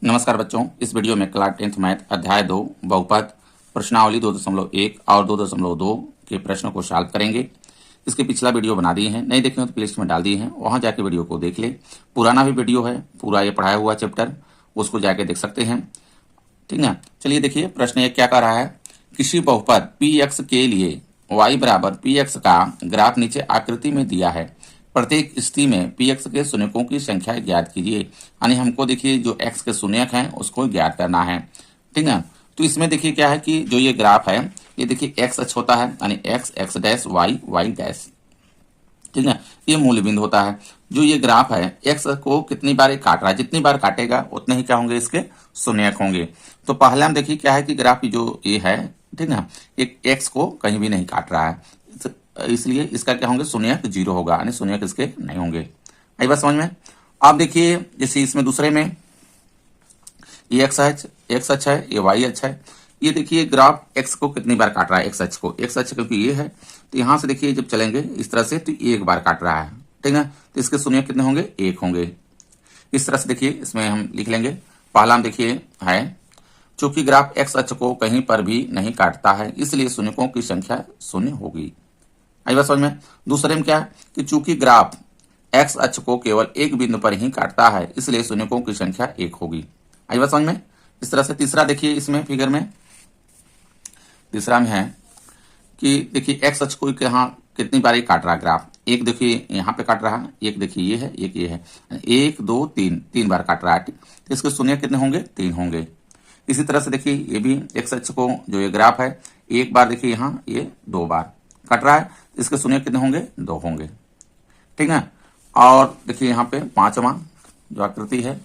नमस्कार बच्चों, इस वीडियो में क्लास 10th मैथ अध्याय 2 बहुपद प्रश्नावली 2.1 और 2.2 के प्रश्नों को सॉल्व करेंगे। इसके पिछला वीडियो बना दिए हैं, नहीं देखे हो तो प्लेलिस्ट में डाल दिए हैं, वहां जाके वीडियो को देख ले। पुराना भी वीडियो है, पूरा ये पढ़ाया हुआ चैप्टर, उसको जाके देख सकते हैं। ठीक ना। चलिए देखिए प्रश्न ये क्या कह रहा है। किसी बहुपद px के लिए y बराबर px का ग्राफ नीचे आकृति में दिया है। प्रत्येक स्थिति में px के शून्यकों की संख्या ज्ञात कीजिए। यानी हमको देखिए जो x के शून्यक हैं उसको ज्ञात करना है। ठीक ना। तो इसमें देखिए क्या है कि जो ये ग्राफ है, ये देखिए x अक्ष होता है, यानी x डैश y डैश। ठीक है, ये मूल बिंदु होता है। जो ये ग्राफ है एक्स को कितनी बार ये काट रहा है, जितनी बार काटेगा उतने ही क्या होंगे, इसके शून्यक होंगे। तो पहले हम देखिए क्या है कि ग्राफ जो ये है, ठीक है, एक एक्स को कहीं भी नहीं काट रहा है, इसलिए इसका क्या होंगे, शून्यक 0 होगा, यानी शून्यक इसके नहीं होंगे। आई बात समझ में। आप देखिए जैसे इसमें दूसरे में ये एक्स अक्ष है, ये वाई अक्ष है। ये देखिए ग्राफ एक्स को कितनी बार काट रहा है, एक्स अक्ष को, एक्स अक्ष क्योंकि ये है तो यहां से देखिए जब चलेंगे इस तरह से तो एक बार काट रहा है। ठीक है, तो इसके शून्यक कितने होंगे, 1 होंगे। इस तरह से देखिए इसमें हम लिख लेंगे। पहला हम देखिए है चूंकि ग्राफ एक्स अक्ष को कहीं पर भी नहीं काटता है इसलिए शून्यकों की संख्या 0 होगी। आई बात समझ में। दूसरे में क्या है कि चूंकि ग्राफ एक्स अक्ष को केवल एक बिंदु पर ही काटता है इसलिए शून्यकों की संख्या 1 होगी। आई बात समझ में। इस तरह से तीसरा देखिए इसमें फिगर में तीसरा में है कि देखिए एक्स अक्ष को यहाँ कितनी बार काट रहा है ग्राफ, एक देखिए यहाँ पे काट रहा है, एक देखिए ये है, एक ये है, 1 2 3 3 बार काट रहा है। तो इसके शून्य कितने होंगे, 3 होंगे। इसी तरह से देखिए ये भी एक्स अक्ष को जो ये ग्राफ है एक बार देखिए यहाँ ये 2 बार काट रहा है, इसके शून्य कितने होंगे, 2 होंगे। ठीक है। और देखिए यहाँ पे पांचवा जो आकृति है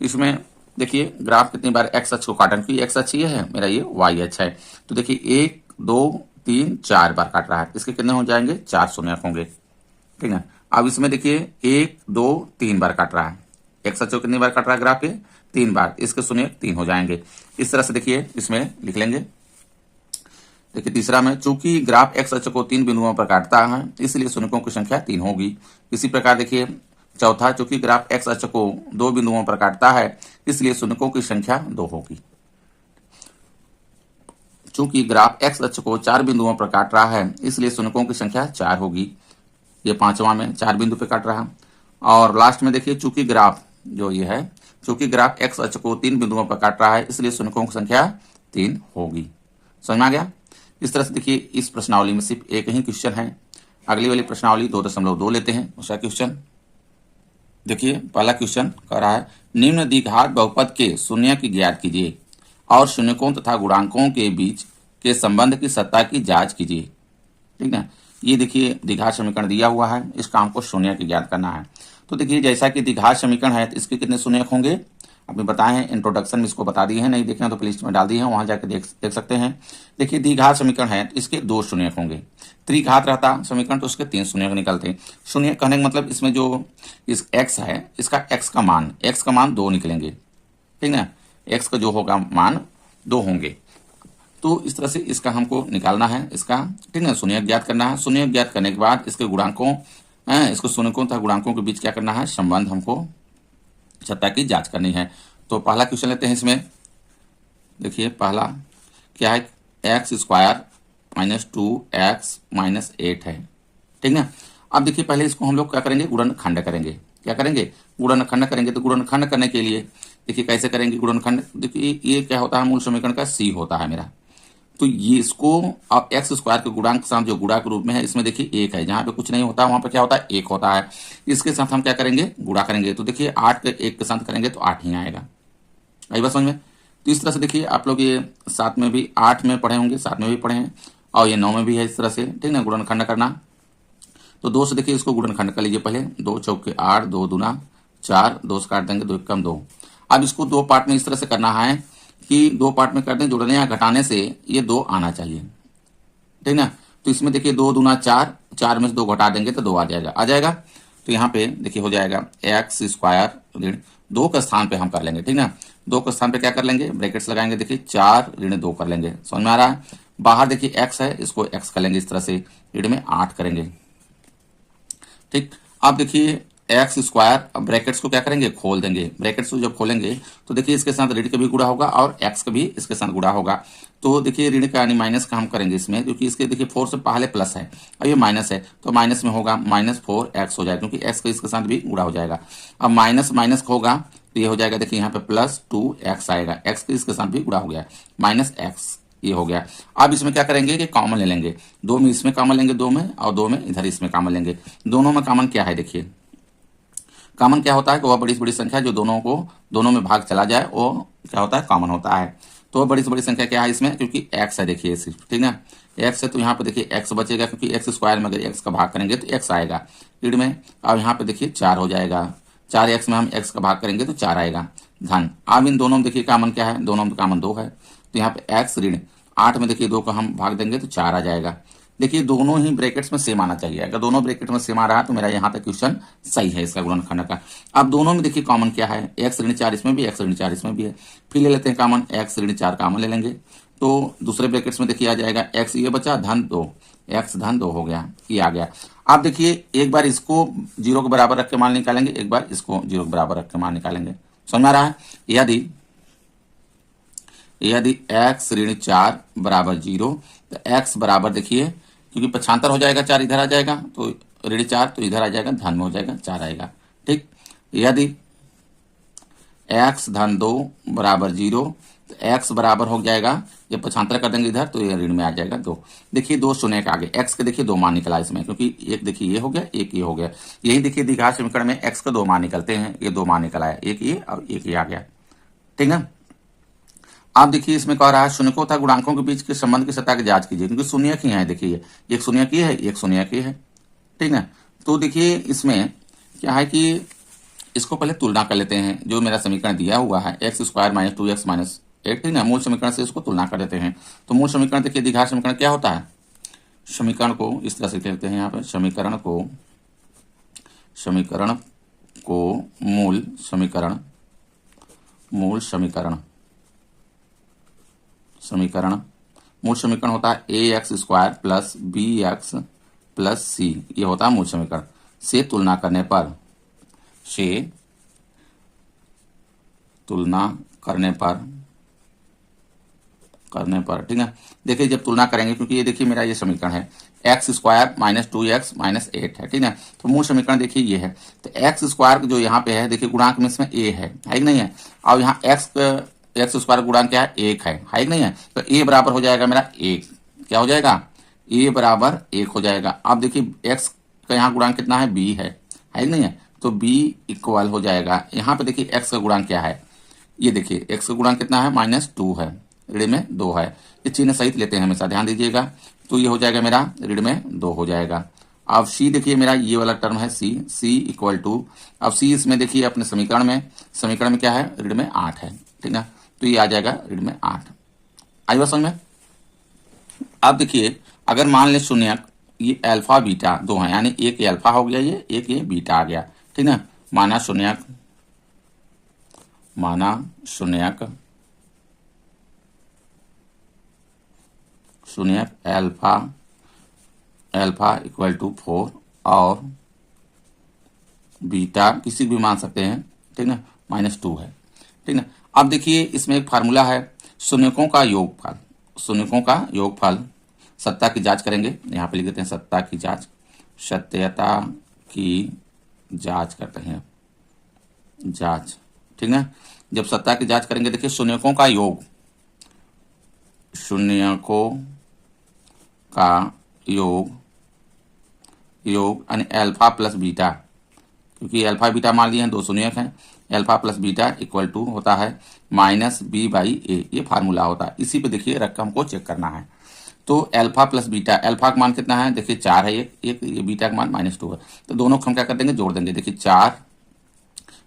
इसमें देखिए ग्राफ कितनी बार एक्स अक्ष को काटा, क्योंकि एक्स अक्ष ये है मेरा, ये वाई अक्ष है। तो देखिए 1 2 3 4 बार काट रहा है, इसके कितने हो जाएंगे, 4 शून्यक होंगे। ठीक है। अब इसमें देखिए 1 2 3 बार काट रहा है, एक्स अक्ष को कितनी बार काट रहा है ग्राफ पे, 3 बार, इसके शून्यक 3 हो जाएंगे। इस तरह से देखिए इसमें लिख लेंगे। देखिए तीसरा में चूंकि ग्राफ एक्स अक्ष को 3 बिंदुओं पर काटता है इसलिए शून्यकों की संख्या 3 होगी। इसी प्रकार देखिए चौथा, चूंकि ग्राफ एक्स अक्ष को 2 बिंदुओं पर काटता है इसलिए शून्यकों की संख्या 2 होगी। चूंकि ग्राफ एक्स अक्ष को 4 बिंदुओं पर काट रहा है इसलिए शून्यकों की संख्या 4 होगी। ये पांचवा में 4 बिंदु पे काट रहा है। और लास्ट में देखिए चूंकि ग्राफ जो ये है, चूंकि ग्राफ एक्स अक्ष को 3 बिंदुओं पर काट रहा है इसलिए शून्यकों की संख्या 3 होगी। समझ में आ गया। इस तरह से देखिए इस प्रश्नावली में सिर्फ एक ही क्वेश्चन है। अगली वाली प्रश्नावली 2.2 लेते हैं, उसका क्वेश्चन देखिए। पहला क्वेश्चन कह रहा है निम्न द्विघात बहुपद के शून्यक ज्ञात कीजिए और शून्यकों तथा गुणांकों के बीच के संबंध की सत्ता की जांच कीजिए। ठीक है। ये देखिए द्विघात समीकरण दिया हुआ है, इसका हमको शून्यक ज्ञात करना है। तो देखिए जैसा कि द्विघात समीकरण है तो इसके कितने शून्यक होंगे, अभी बताए हैं, इंट्रोडक्शन में इसको बता दिए हैं, नहीं देखे तो प्लेलिस्ट में डाल दिए हैं, वहां जाकर देख सकते हैं। देखिए द्विघात समीकरण है तो इसके 2 शून्यक होंगे। त्रिघात रहता समीकरण तो उसके 3 शून्यक निकलते। शून्य कहने का मतलब इसमें जो इस x है इसका x का मान 2 निकलेंगे। ठीक है, x का जो होगा मान 2 होंगे। तो इस तरह से इसका हमको निकालना है इसका। ठीक है, शून्यक ज्ञात करना है। शून्यक ज्ञात करने के बाद इसके गुणांकों, इसको शून्यकों तथा गुणांकों के बीच क्या करना है, संबंध हमको सत्ता की जांच करनी है। तो पहला क्वेश्चन लेते हैं। इसमें देखिए पहला क्या है, x square minus 2x minus 8 है। ठीक है। अब देखिए पहले इसको हम लोग क्या करेंगे, गुणनखंड करेंगे। क्या करेंगे, गुणनखंड करेंगे। तो गुणनखंड करने के लिए देखिए कैसे करेंगे गुणनखंड। देखिए ये क्या होता है, मूल समीकरण का c होता है मेरा। तो ये इसको अब एक्स स्क्वायर के गुणांक के साथ जो गुणा के रूप में है, इसमें देखिए 1 है, जहां पे कुछ नहीं होता वहां पे क्या होता है, 1 होता है। इसके साथ हम क्या करेंगे, गुणा करेंगे। तो देखिए 8 के 1 के साथ करेंगे तो 8 ही आएगा। आई बात समझ में। तो इस तरह से देखिए आप लोग ये 7 में भी 8 में पढ़े होंगे, 7 में भी पढ़े हैं, और ये 9 में भी है इस तरह से। ठीक ना, गुणनखंड करना। तो 2 से देखिए इसको गुणनखंड कर लीजिए पहले। 2 चौके 8, 2 दूना 4, 2 से काट देंगे, 2 एकम 2। अब इसको 2 पार्ट में इस तरह से करना है कि 2 पार्ट में कर दें, जोड़ने या घटाने से ये 2 आना चाहिए। ठीक ना। तो इसमें देखिए 2 दूना 4, 4 में से 2 घटा देंगे तो 2 आ जाएगा। तो यहाँ पे देखिए हो जाएगा एक्स स्क्वायर ऋण 2 के स्थान पे हम कर लेंगे। ठीक ना, 2 के स्थान पे क्या कर लेंगे, ब्रैकेट्स लगाएंगे। देखिए 4 ऋण 2 कर लेंगे। समझ में आ रहा है। बाहर देखिए x है, इसको x कर लेंगे इस तरह से, ऋण में 8 करेंगे। ठीक। अब देखिए एक्स स्क्वायर ब्रैकेट्स को क्या करेंगे, खोल देंगे। ब्रैकेट्स को जब खोलेंगे तो देखिए इसके साथ ऋण का भी गुणा होगा और एक्स का भी इसके साथ गुणा होगा। तो देखिए ऋण का यानी माइनस का हम करेंगे इसमें, क्योंकि इसके देखिए 4 से पहले प्लस है और ये माइनस है, तो माइनस में होगा -4x हो जाएगा, क्योंकि एक्स का इसके साथ भी गुणा हो जाएगा। अब माइनस माइनस होगा तो ये हो जाएगा, देखिए यहाँ पे +2x आएगा, एक्स के इसके साथ भी गुणा हो गया, -x ये हो गया। अब इसमें क्या करेंगे कि कॉमन ले लेंगे, 2 में इसमें कॉमन लेंगे, 2 में, और 2 में इधर इसमें कॉमन लेंगे। दोनों में कॉमन क्या है, देखिए कॉमन क्या होता है कि वह बड़ी से बड़ी संख्या जो दोनों में भाग चला जाए वो क्या होता है, कॉमन होता है। तो वह बड़ी से बड़ी संख्या क्या है इसमें, क्योंकि x है, देखिए सिर्फ, ठीक है, x है, तो यहाँ पे देखिए x बचेगा, क्योंकि x स्क्वायर में अगर x का भाग करेंगे तो x आएगा ऋण में। अब यहाँ पे देखिए 4 हो जाएगा, 4x में हम x का भाग करेंगे तो 4 आएगा धन। अब इन दोनों में देखिए कॉमन क्या है, दोनों में कॉमन 2 है, तो यहाँ पे x ऋण 8 में देखिए 2 का हम भाग देंगे तो 4 आ जाएगा। देखिए दोनों ही ब्रैकेट्स में सेम आना चाहिए, अगर दोनों ब्रैकेट में सेम आ रहा है तो मेरा यहाँ तक क्वेश्चन सही है इसका गुणनखंड का। अब दोनों में देखिए कॉमन क्या है, x ऋण 4 इसमें भी, x ऋण 4 इसमें भी है। फिर ले लेते हैं कॉमन, x ऋण 4 कॉमन ले लेंगे, तो दूसरे ब्रैकेट्स में देखिए आ जाएगा x ये बचा धन 2, x धन 2 हो गया, ये आ गया। आप देखिए एक बार इसको 0 के बराबर रख के मान निकालेंगे, एक बार इसको 0 के बराबर रख के मान निकालेंगे, समझ में आ रहा है। यदि x ऋण 4 बराबर 0 तो x बराबर देखिए, क्योंकि पक्षांतर हो जाएगा, 4 इधर आ जाएगा तो ऋण 4 तो इधर आ जाएगा, धन में हो जाएगा 4 आएगा, ठीक। यदि x धन 2 बराबर 0 तो x बराबर हो जाएगा, जब पक्षांतर कर देंगे इधर तो ये ऋण में आ जाएगा 2। देखिए 2 शून्य के आगे x के देखिए 2 मान निकला इसमें, क्योंकि एक देखिए ये हो गया, एक ये हो गया। यही देखिए द्विघात समीकरण में x का 2 मान निकलते हैं, ये 2 मान निकला है, एक ये और एक ये आ गया, ठीक है। आप देखिए इसमें कह रहा है शून्यकों तथा गुणांकों के बीच के संबंध की सत्ता की जांच कीजिए, क्योंकि शून्यक ही है, देखिए एक शून्यक ही है, एक शून्यक ही है, ठीक है। तो देखिए इसमें क्या है कि इसको पहले तुलना कर लेते हैं, जो मेरा समीकरण दिया हुआ है x square minus 2x minus 8, ठीक है, मूल समीकरण से इसको तुलना कर देते हैं। तो मूल समीकरण देखिए द्विघात समीकरण क्या होता है, समीकरण को इस तरह से लिखते हैं, यहाँ पे समीकरण को मूल समीकरण होता है ax square plus bx plus c, ये होता है मूल समीकरण। से तुलना करने पर ठीक है। देखिए जब तुलना करेंगे, क्योंकि ये देखिए मेरा ये समीकरण है x square minus 2x minus 8 है, ठीक है, तो मूल समीकरण देखिए ये है। तो x स्क्वायर जो यहाँ पे है देखिए गुणांक में इसमें a है कि नहीं है, और यहाँ x स्क्वायर गुणांक क्या है, 1 है कि नहीं है, तो a बराबर हो जाएगा मेरा 1, क्या हो जाएगा, a बराबर 1 हो जाएगा। अब देखिए x का यहाँ गुणांक कितना है, b है कि नहीं है, तो b इक्वल हो जाएगा, यहाँ पे देखिए x का गुणांक क्या है, ये देखिए x का गुणांक कितना है, -2 है, ऋण में 2 है, इस चिन्ह सहित लेते हैं हमेशा, ध्यान दीजिएगा। तो ये हो जाएगा मेरा ऋण में 2 हो जाएगा। अब c देखिए मेरा ये वाला टर्म है c इक्वल टू, अब c इसमें देखिए अपने समीकरण में क्या है, ऋण में 8 है, ठीक है, तो ये आ जाएगा ऋण में 8। आई बात समझ में। अब देखिए अगर मान ले शून्यक ये अल्फा बीटा 2 है, यानी एक ये अल्फा हो गया, ये एक ये बीटा आ गया, ठीक है, माना शून्यक अल्फा इक्वल टू 4 और बीटा किसी भी मान सकते हैं, ठीक है, -2 है, ठीक है। अब देखिए इसमें एक फार्मूला है, शून्यकों का योगफल, सत्ता की जांच करेंगे, यहाँ पे लिख देते हैं सत्ता की जांच, सत्यता की जांच करते हैं, ठीक है। जब सत्ता की जांच करेंगे देखिए शून्यकों का योग यानी अल्फा प्लस बीटा, क्योंकि अल्फा बीटा मान लिए हैं, 2 शून्यक हैं, alpha plus beta equal to होता है -b/a, ये फार्मूला होता है। इसी पे देखिए रकम को चेक करना है, तो अल्फा प्लस बीटा, अल्फा का मान कितना है, देखिए 4 है, एक ये बीटा का मान -2 है, तो दोनों को हम क्या कर देंगे, जोड़ देंगे, देखिए 4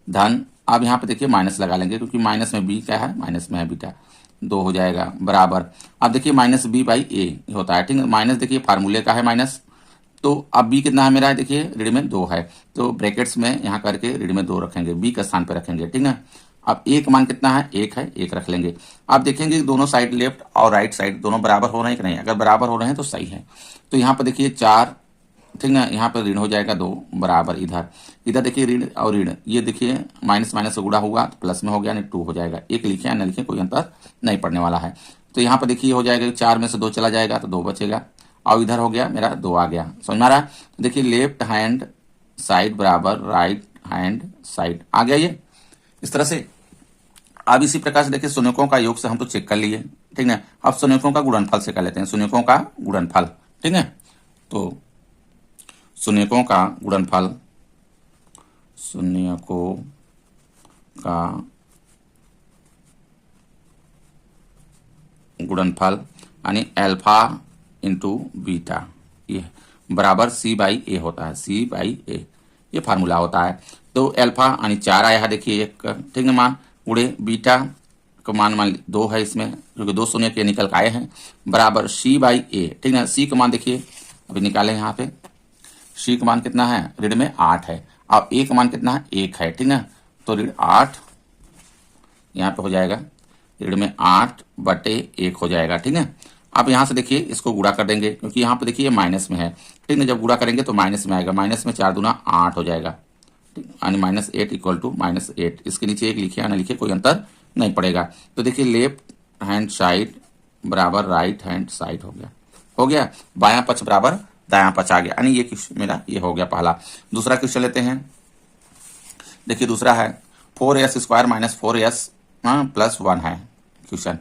धन, अब यहाँ पे देखिए माइनस लगा लेंगे, क्योंकि माइनस में बी क्या है, माइनस में है बीटा, 2 हो जाएगा बराबर। अब देखिए -b/a होता है, ठीक है, माइनस देखिए फार्मूले का है माइनस, तो अब b कितना है मेरा, देखिए ऋण में 2 है, तो ब्रैकेट्स में यहाँ करके ऋण में 2 रखेंगे, b का स्थान पर रखेंगे, ठीक है। अब a का मान कितना है, 1 है, 1 रख लेंगे। आप देखेंगे दोनों साइड लेफ्ट और राइट साइड दोनों बराबर हो रहे हैं कि नहीं, अगर बराबर हो रहे हैं तो सही है। तो यहाँ पर देखिए 4 ठीक ना, यहाँ पर ऋण हो जाएगा 2 बराबर इधर इधर देखिए ऋण और ऋण, ये देखिए माइनस माइनस से गुणा हुआ तो प्लस में हो गया, नहीं 2 हो जाएगा। एक लिखे या न लिखे कोई अंतर नहीं पड़ने वाला है। तो यहाँ पर देखिए हो जाएगा 4 में से 2 चला जाएगा तो 2 बचेगा, और इधर हो गया मेरा 2 आ गया। समझ में आ रहा है? तो देखिए लेफ्ट हैंड साइड बराबर राइट हैंड साइड आ गया ये इस तरह से। अब इसी प्रकार से देखिए शून्यकों का योग से हम तो चेक कर लिए, ठीक है। अब शून्यकों का गुणनफल से कर लेते हैं, शून्यकों का गुणनफल, ठीक है। तो शून्यकों का गुणनफल, शून्यकों का गुणनफल यानी अल्फा इंटू बीटा ये बराबर सी बाई ए होता है, सी बाई ए ये फार्मूला होता है। तो अल्फा यानी 4 आया है देखिए एक, ठीक है, मान उड़े बीटा का मान 2 है इसमें क्योंकि 2 शून्य के निकल के आए हैं, बराबर सी बाई ए, ठीक है। सी का मान देखिए अभी निकाले यहाँ पे, सी का मान कितना है, ऋण में 8 है, और ए का मान कितना है, 1 है, ठीक है। तो ऋण 8 यहाँ पे हो जाएगा, ऋण में 8 बटे 1 हो जाएगा, ठीक है। अब यहाँ से देखिए इसको गुणा कर देंगे क्योंकि यहाँ पे देखिए माइनस में है, ठीक है। जब गुणा करेंगे तो माइनस में आएगा, माइनस में 4 दूना 8 हो जाएगा, ठीक, यानी -8 इक्वल टू -8। इसके नीचे 1 लिखे या ना लिखे कोई अंतर नहीं पड़ेगा। तो देखिए लेफ्ट हैंड साइड बराबर राइट हैंड साइड हो गया, बायां पक्ष बराबर दायां पक्ष आ गया, यानी ये क्वेश्चन मेरा ये हो गया पहला। दूसरा क्वेश्चन लेते हैं, देखिए दूसरा है 4s square minus 4s plus 1 है question.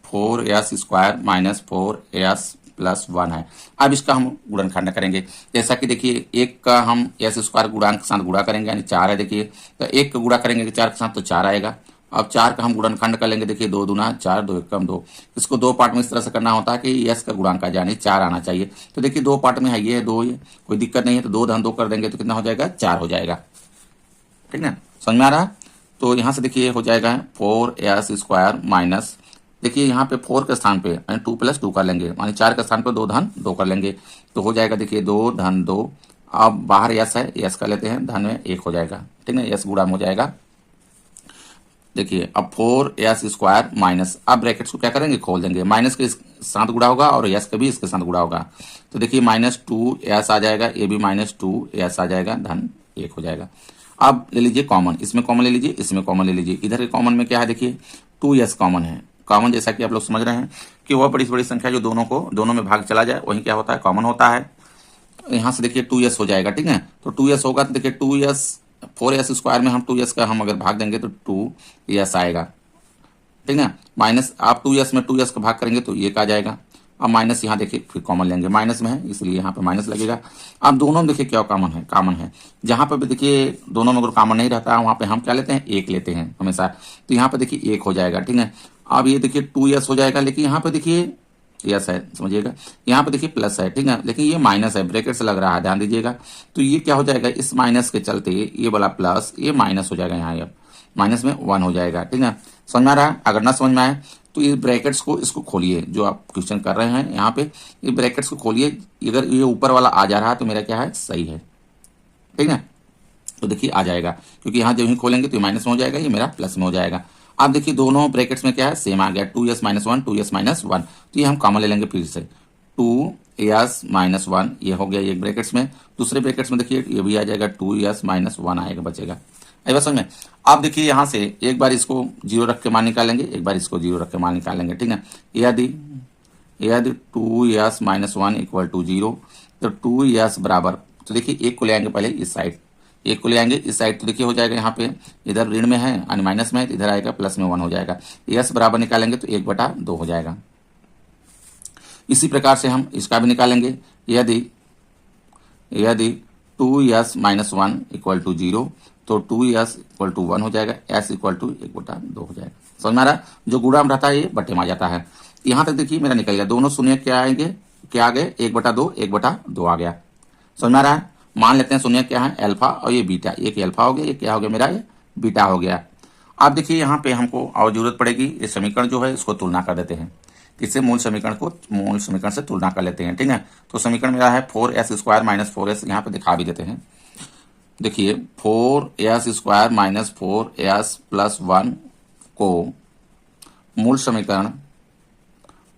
Four S square minus 4s plus 1 है। अब इसका हम गुणनखंड करेंगे, जैसा कि देखिए एक का हम एस स्क्वायर गुणांक के साथ गुणा करेंगे यानी 4 है, देखिए तो एक का गुणा करेंगे 4 के साथ तो 4 आएगा। अब 4 का हम गुणनखंड कर लेंगे, देखिए 2 दूना 4 2 एकम 2। इसको 2 पार्ट में इस तरह से करना होता है कि एस का गुणांक आ जाए यानी 4 आना चाहिए। तो देखिए 2 पार्ट में है, ये है 2, ये कोई दिक्कत नहीं है। तो 2 धन 2 कर देंगे तो कितना हो जाएगा, 4 हो जाएगा, ठीक ना, समझ में आ रहा है। तो यहाँ से देखिए हो जाएगा 4s स्क्वायर माइनस, देखिए यहाँ पे 4 के स्थान पे 2 + 2 कर लेंगे, यानी 4 के स्थान पे 2 धन 2 कर लेंगे तो हो जाएगा देखिए 2 धन 2। अब बाहर यस है, यस कर लेते हैं, धन में 1 हो जाएगा, ठीक है, यस गुणा में हो जाएगा। देखिए अब 4s स्क्वायर माइनस, अब ब्रैकेट्स को क्या करेंगे, खोल देंगे, माइनस के साथ गुणा होगा और यस का भी इसके साथ गुणा होगा। तो देखिए -2s आ जाएगा, ये भी -2s आ जाएगा, धन 1 हो जाएगा। अब ले लीजिए कॉमन, इसमें कॉमन ले लीजिए, इसमें कॉमन ले लीजिए। इधर के कॉमन में क्या है, देखिए 2s कॉमन है। कॉमन जैसा कि आप लोग समझ रहे हैं कि वह बड़ी से बड़ी संख्या जो दोनों में भाग चला जाए वही क्या होता है, कॉमन होता है। यहाँ से देखिए 2s हो जाएगा, ठीक है। तो 2s होगा तो देखिए 2s 4s स्क्वायर में हम 2s का हम अगर भाग देंगे तो 2s आएगा, ठीक है। माइनस आप 2s में 2s का भाग करेंगे तो 1 आ जाएगा। अब माइनस यहाँ देखिए फिर कॉमन लेंगे, माइनस में है इसलिए यहाँ पे माइनस लगेगा। अब दोनों में देखिए क्या कॉमन है, जहाँ पे भी देखिए दोनों में अगर कॉमन नहीं रहता है वहाँ पे हम क्या लेते हैं, 1 लेते हैं हमेशा। तो यहाँ पे देखिए 1 हो जाएगा, ठीक है। अब ये देखिए 2s हो जाएगा, लेकिन यहाँ पे देखिए यस है, समझिएगा, यहाँ पे देखिए प्लस है, ठीक है, लेकिन ये माइनस है, ब्रैकेट से लग रहा है, ध्यान दीजिएगा। तो ये क्या हो जाएगा, इस माइनस के चलते ये वाला प्लस ये माइनस हो जाएगा, यहाँ अब माइनस में 1 हो जाएगा, ठीक है। समझ में आ रहा है? अगर ना समझ में आए तो ये ब्रैकेट्स को इसको खोलिए, जो आप क्वेश्चन कर रहे हैं यहाँ पे ये ब्रैकेट्स को खोलिए। अगर ये ऊपर वाला आ जा रहा है तो मेरा क्या है, सही है, ठीक है। तो देखिए आ जाएगा, क्योंकि यहाँ जब ही खोलेंगे तो ये माइनस में हो जाएगा, ये मेरा प्लस में हो जाएगा। अब देखिए दोनों ब्रैकेट्स में क्या है, सेम आ गया, 2s - 1 2s - 1। तो ये हम कॉमन ले लेंगे फिर से, 2s - 1 ये हो गया एक ब्रैकेट्स में। दूसरे ब्रैकेट्स में देखिए ये भी आ जाएगा, 2s - 1 आएगा, बचेगा। आई बात समझ में? आप देखिए यहाँ से एक बार इसको 0 रख के मान निकालेंगे, एक बार इसको 0 रख के मान निकालेंगे, ठीक है। यदि 2s - 1 = 0 तो 2s बराबर, तो देखिए 1 को ले आएंगे पहले इस साइड, 1 को ले आएंगे इस साइड, तो देखिए हो जाएगा यहाँ पे इधर ऋण में है यानी माइनस में है, तो इधर आएगा प्लस में 1 हो जाएगा। s बराबर निकालेंगे तो 1/2 हो जाएगा। इसी प्रकार से हम इसका भी निकालेंगे, यदि 2s - 1 = 0 तो 2s = 1 हो जाएगा, s = 1/2 हो जाएगा। समझ में आ रहा है? जो गुणा में रहता है ये बटे में आ जाता है। यहाँ तक देखिए मेरा निकल गया, दोनों शून्य क्या आएंगे, क्या आ गए, 1/2 1/2 आ गया। समझ में आ रहा है? मान लेते हैं शून्य क्या है, अल्फा और ये बीटा, एक अल्फा हो गया, ये क्या हो गया मेरा, ये बीटा हो गया। अब देखिए यहाँ पे हमको और जरूरत पड़ेगी, ये समीकरण जो है इसको तुलना कर देते हैं, इससे मूल समीकरण से तुलना कर लेते हैं, ठीक है। तो समीकरण मेरा है 4s स्क्वायर माइनस 4s, यहाँ पे दिखा भी देते हैं। देखिए 4s square minus 4s plus 1 को मूल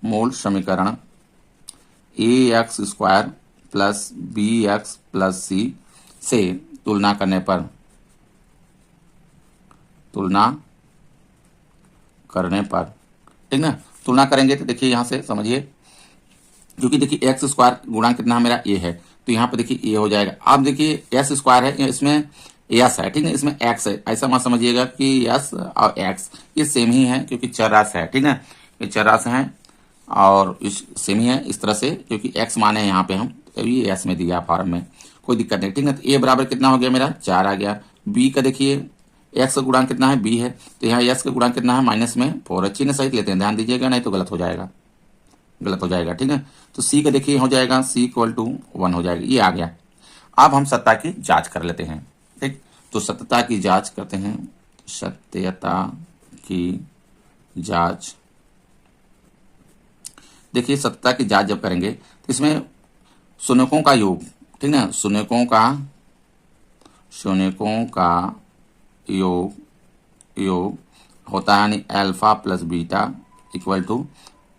मूल समीकरण ax square plus bx plus c से तुलना करने पर ठीक ना, तुलना करेंगे तो देखिए यहां से समझिए, क्योंकि देखिए एक्स स्क्वायर गुणा कितना है मेरा ए है, तो यहाँ पे देखिए ए हो जाएगा। अब देखिए एस स्क्वायर है, इसमें यस है, ठीक है, इसमें एक्स है, ऐसा मत समझिएगा कि यस और एक्स ये सेम ही है, क्योंकि चर राशि है, ठीक है, ये चर राशि है और इस सेम ही है इस तरह से, क्योंकि एक्स माने हैं यहाँ पे हम, तो ये एस में दिया फॉर्म में, कोई दिक्कत नहीं, ठीक है। तो ए बराबर कितना हो गया मेरा 4 आ गया। बी का देखिए एक्स का गुणांक कितना है बी है, तो यहाँ एस का गुणांक कितना है माइनस में 4 है, चिन्ह सहित लेते हैं, ध्यान दीजिएगा नहीं तो गलत हो जाएगा, ठीक है। तो सी का देखिए हो जाएगा सी इक्वल टू 1 हो जाएगा, ये आ गया। अब हम सत्ता की जांच कर लेते हैं, ठीक। तो सत्यता की जांच करते हैं, सत्यता की जांच। देखिए सत्यता की जांच जब करेंगे तो इसमें शून्यकों का योग, ठीक ना, शून्यकों का योग होता है, यानी alpha plus beta equal to,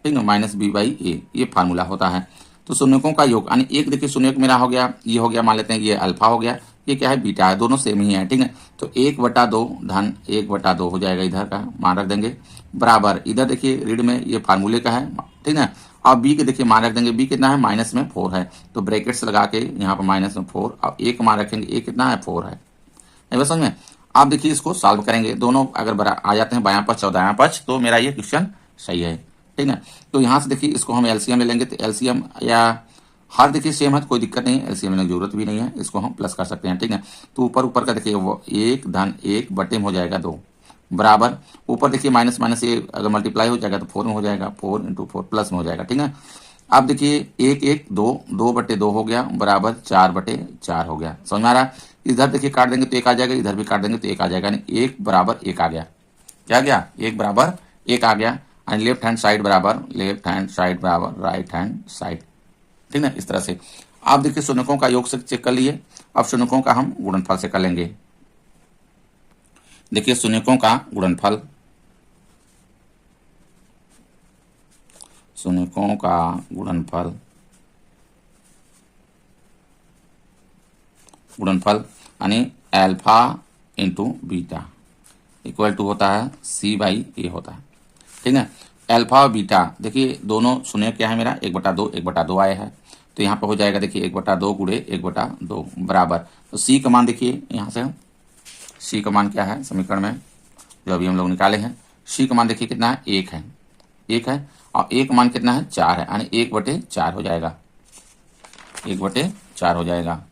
ठीक ना, माइनस बी बाई ए, ये फार्मूला होता है। तो शून्यकों का योग यानी एक देखिए शून्यक मेरा हो गया, ये हो गया, मान लेते हैं ये अल्फा हो गया, ये क्या है बीटा है, दोनों सेम ही है, ठीक है। तो 1/2 धन 1/2 हो जाएगा, इधर का मान रख देंगे, बराबर इधर देखिए रीड में ये फार्मूले का है, ठीक है। अब बी के देखिए मान रख देंगे, बी कितना है माइनस में 4 है, तो ब्रैकेट्स लगा के यहाँ पर माइनस में 4, अब एक मान रखेंगे, ए कितना है 4 है, बस समझ में। आप देखिए इसको सॉल्व करेंगे, दोनों अगर आ जाते हैं बायां पक्ष और दायां पक्ष, तो मेरा ये क्वेश्चन सही है, ठीक है। तो यहाँ से देखिए इसको हम एलसीएम ले लेंगे, तो एलसीएम या हर देखिए सेम है तो कोई दिक्कत नहीं है, एलसीएम लेने की जरूरत भी नहीं है, इसको हम प्लस कर सकते हैं, ठीक है। तो ऊपर का देखिए वो 1 धन 1 बटे में हो जाएगा 2, बराबर ऊपर देखिए माइनस माइनस ये अगर मल्टीप्लाई हो जाएगा तो 4 में हो जाएगा, 4 × 4 प्लस में हो जाएगा, ठीक है। अब देखिए 1 1 2 2/2 हो गया, बराबर 4/4 हो गया, समझ में आ रहा है। इधर देखिए काट देंगे तो 1 आ जाएगा, इधर भी काट देंगे तो 1 आ जाएगा, यानी 1 बराबर 1 आ गया, क्या गया 1 बराबर 1 आ गया, यानी लेफ्ट हैंड साइड बराबर राइट हैंड साइड, ठीक है। इस तरह से आप देखिए शून्यकों का योग से चेक कर लिए, अब शून्यकों का हम गुणनफल से कर लेंगे। देखिए शून्यकों का गुणनफल, गुणनफल यानी alpha into beta equal to होता है सी बाई ए होता है, ठीक है। अल्फा और बीटा देखिए दोनों शून्य क्या है मेरा 1/2 आया है, तो यहाँ पे हो जाएगा देखिए 1/2 गुणे 1/2 बराबर, तो सी का मान देखिए यहाँ से सी का मान क्या है समीकरण में जो अभी हम लोग निकाले हैं, सी का मान देखिए कितना है 1 है, और एक मान कितना है 4 है, यानी 1/4 हो जाएगा, 1/4 हो जाएगा,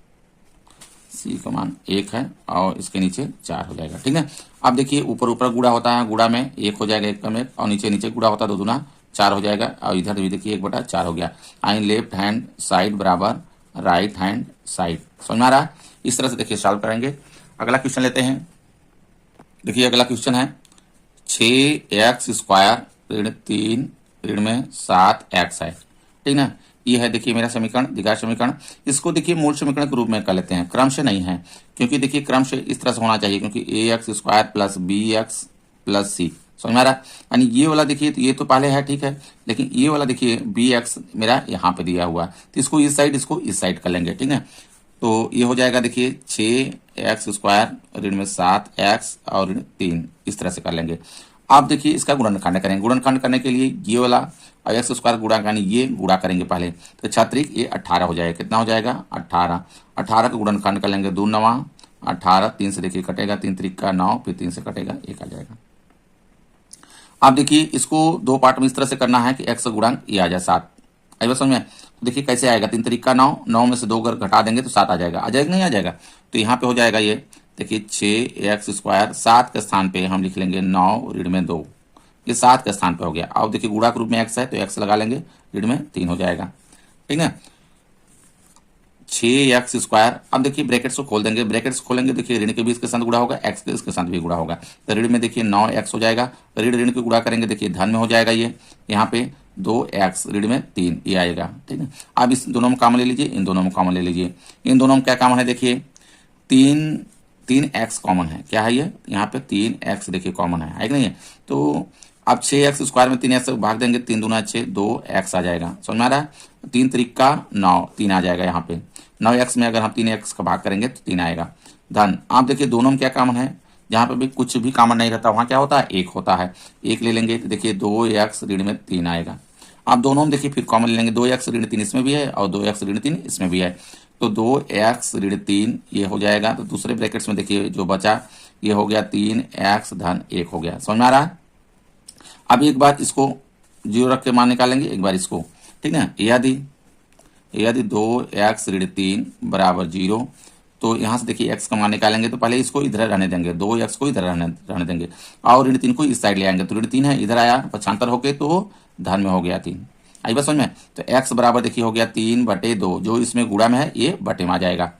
सी का मान 1 है और इसके नीचे 4 हो जाएगा, ठीक है। अब देखिए ऊपर गुणा होता है, गुणा में 1 हो जाएगा 1 कम 1, और नीचे गुणा होता है 2 दूना 4 हो जाएगा, और इधर भी देखिए 1/4 हो गया, यानी लेफ्ट हैंड साइड बराबर राइट हैंड साइड, समझ में आ रहा है। इस तरह से देखिए सॉल्व करेंगे। अगला क्वेश्चन लेते हैं, देखिए अगला क्वेश्चन है 6x स्क्वायर ऋण 3 ऋण में 7x है, ठीक ना। ये है देखिए मेरा समीकरण, द्विघात समीकरण, इसको देखिए मूल समीकरण के रूप में कर लेते हैं, क्रम से नहीं है, क्योंकि देखिए क्रम से इस तरह से होना चाहिए, क्योंकि ax square plus bx plus c, समझ में आ रहा है। यानी ये वाला देखिए तो ये तो पहले है, ठीक है, लेकिन ये वाला देखिए bx मेरा यहाँ पे दिया हुआ है, तो इसको इस साइड कर लेंगे, ठीक है। तो ये हो जाएगा देखिए 6x स्क्वायर ऋण में 7x और ऋण 3, इस तरह से कर लेंगे। आप देखिए इसका गुणनखंड करेंगे, गुणनखंड करने के लिए ये वाला और एक्स स्क्वायर गुणा यानी ये गुणा करेंगे पहले, तो 6 ये 18 हो जाएगा, कितना हो जाएगा 18 का गुणनखंड कर लेंगे, 2 9 18, 3 से देखिए कटेगा, 3 3 का 9, फिर 3 से कटेगा 1 आ जाएगा। आप देखिए इसको 2 पार्ट में इस तरह से करना है कि एक्स का गुणांक ये आ जाए 7, आई बात समझ में। तो देखिए कैसे आएगा, 3 3 का 9, 9 में से 2 अगर घटा देंगे तो 7 आ जाएगा, नहीं आ जाएगा, तो यहाँ पे हो जाएगा ये देखिए 6x स्क्वायर, 7 के स्थान पे हम लिख लेंगे 9 ऋण में 2, ये 7 के स्थान पे हो गया। अब देखिए गुणा के रूप में x है तो x लगा लेंगे, ऋण में 3 हो जाएगा, ठीक है। 6x स्क्वायर, अब देखिए ब्रैकेट्स को खोल देंगे, ब्रैकेट्स खोलेंगे देखिए ऋण के भी इसके साथ गुणा होगा, x के इसके साथ भी गुणा होगा, तो ऋण में देखिए 9x हो जाएगा, ऋण के गुणा करेंगे देखिए धन में हो जाएगा, ये यहाँ पे 2x ऋण में 3 ये आएगा, ठीक है। अब इस दोनों में कॉमन ले लीजिए, इन दोनों में कॉमन ले लीजिए, इन दोनों में क्या कॉमन है देखिए 3x कॉमन है, क्या है ये यहाँ पे 3x देखिए कॉमन है कि नहीं है। तो अब 6x² में 3x भाग देंगे, 3 दूना 6, 2x आ जाएगा। समझ में आ रहा है? 3 त्रिका 9, 3 आ जाएगा यहाँ पे। 9x में अगर हम 3x का भाग करेंगे तो 3 आएगा। धन, आप देखिए दोनों में क्या कॉमन है, जहाँ पे भी कुछ भी कॉमन नहीं रहता वहाँ क्या होता है, 1 होता है। 1 ले लेंगे तो देखिए 2x ऋण में 3 आएगा। आप दोनों में देखिए फिर कॉमन ले लेंगे, 2x ऋण 3 इसमें भी है और 2x ऋण 3 इसमें भी है, तो 2x ऋण 3 ये हो जाएगा। तो दूसरे ब्रैकेट्स में देखिए जो बचा ये हो गया 3x धन 1 हो गया। समझ में आ रहा है? अब एक बार इसको 0 रख के मान निकालेंगे, एक बार इसको, ठीक है। यदि 2x ऋण 3 बराबर 0, तो यहाँ से देखिए x का मान निकालेंगे तो पहले इसको इधर रहने देंगे, 2x को इधर रहने देंगे और ऋण 3 को इस साइड ले आएंगे, तो ऋण 3 है इधर आया, पक्षांतर होके तो धन में हो गया 3। आई बात समझ में? तो x बराबर देखिए हो गया 3/2, जो इसमें गुणा में है ये बटे में आ जाएगा,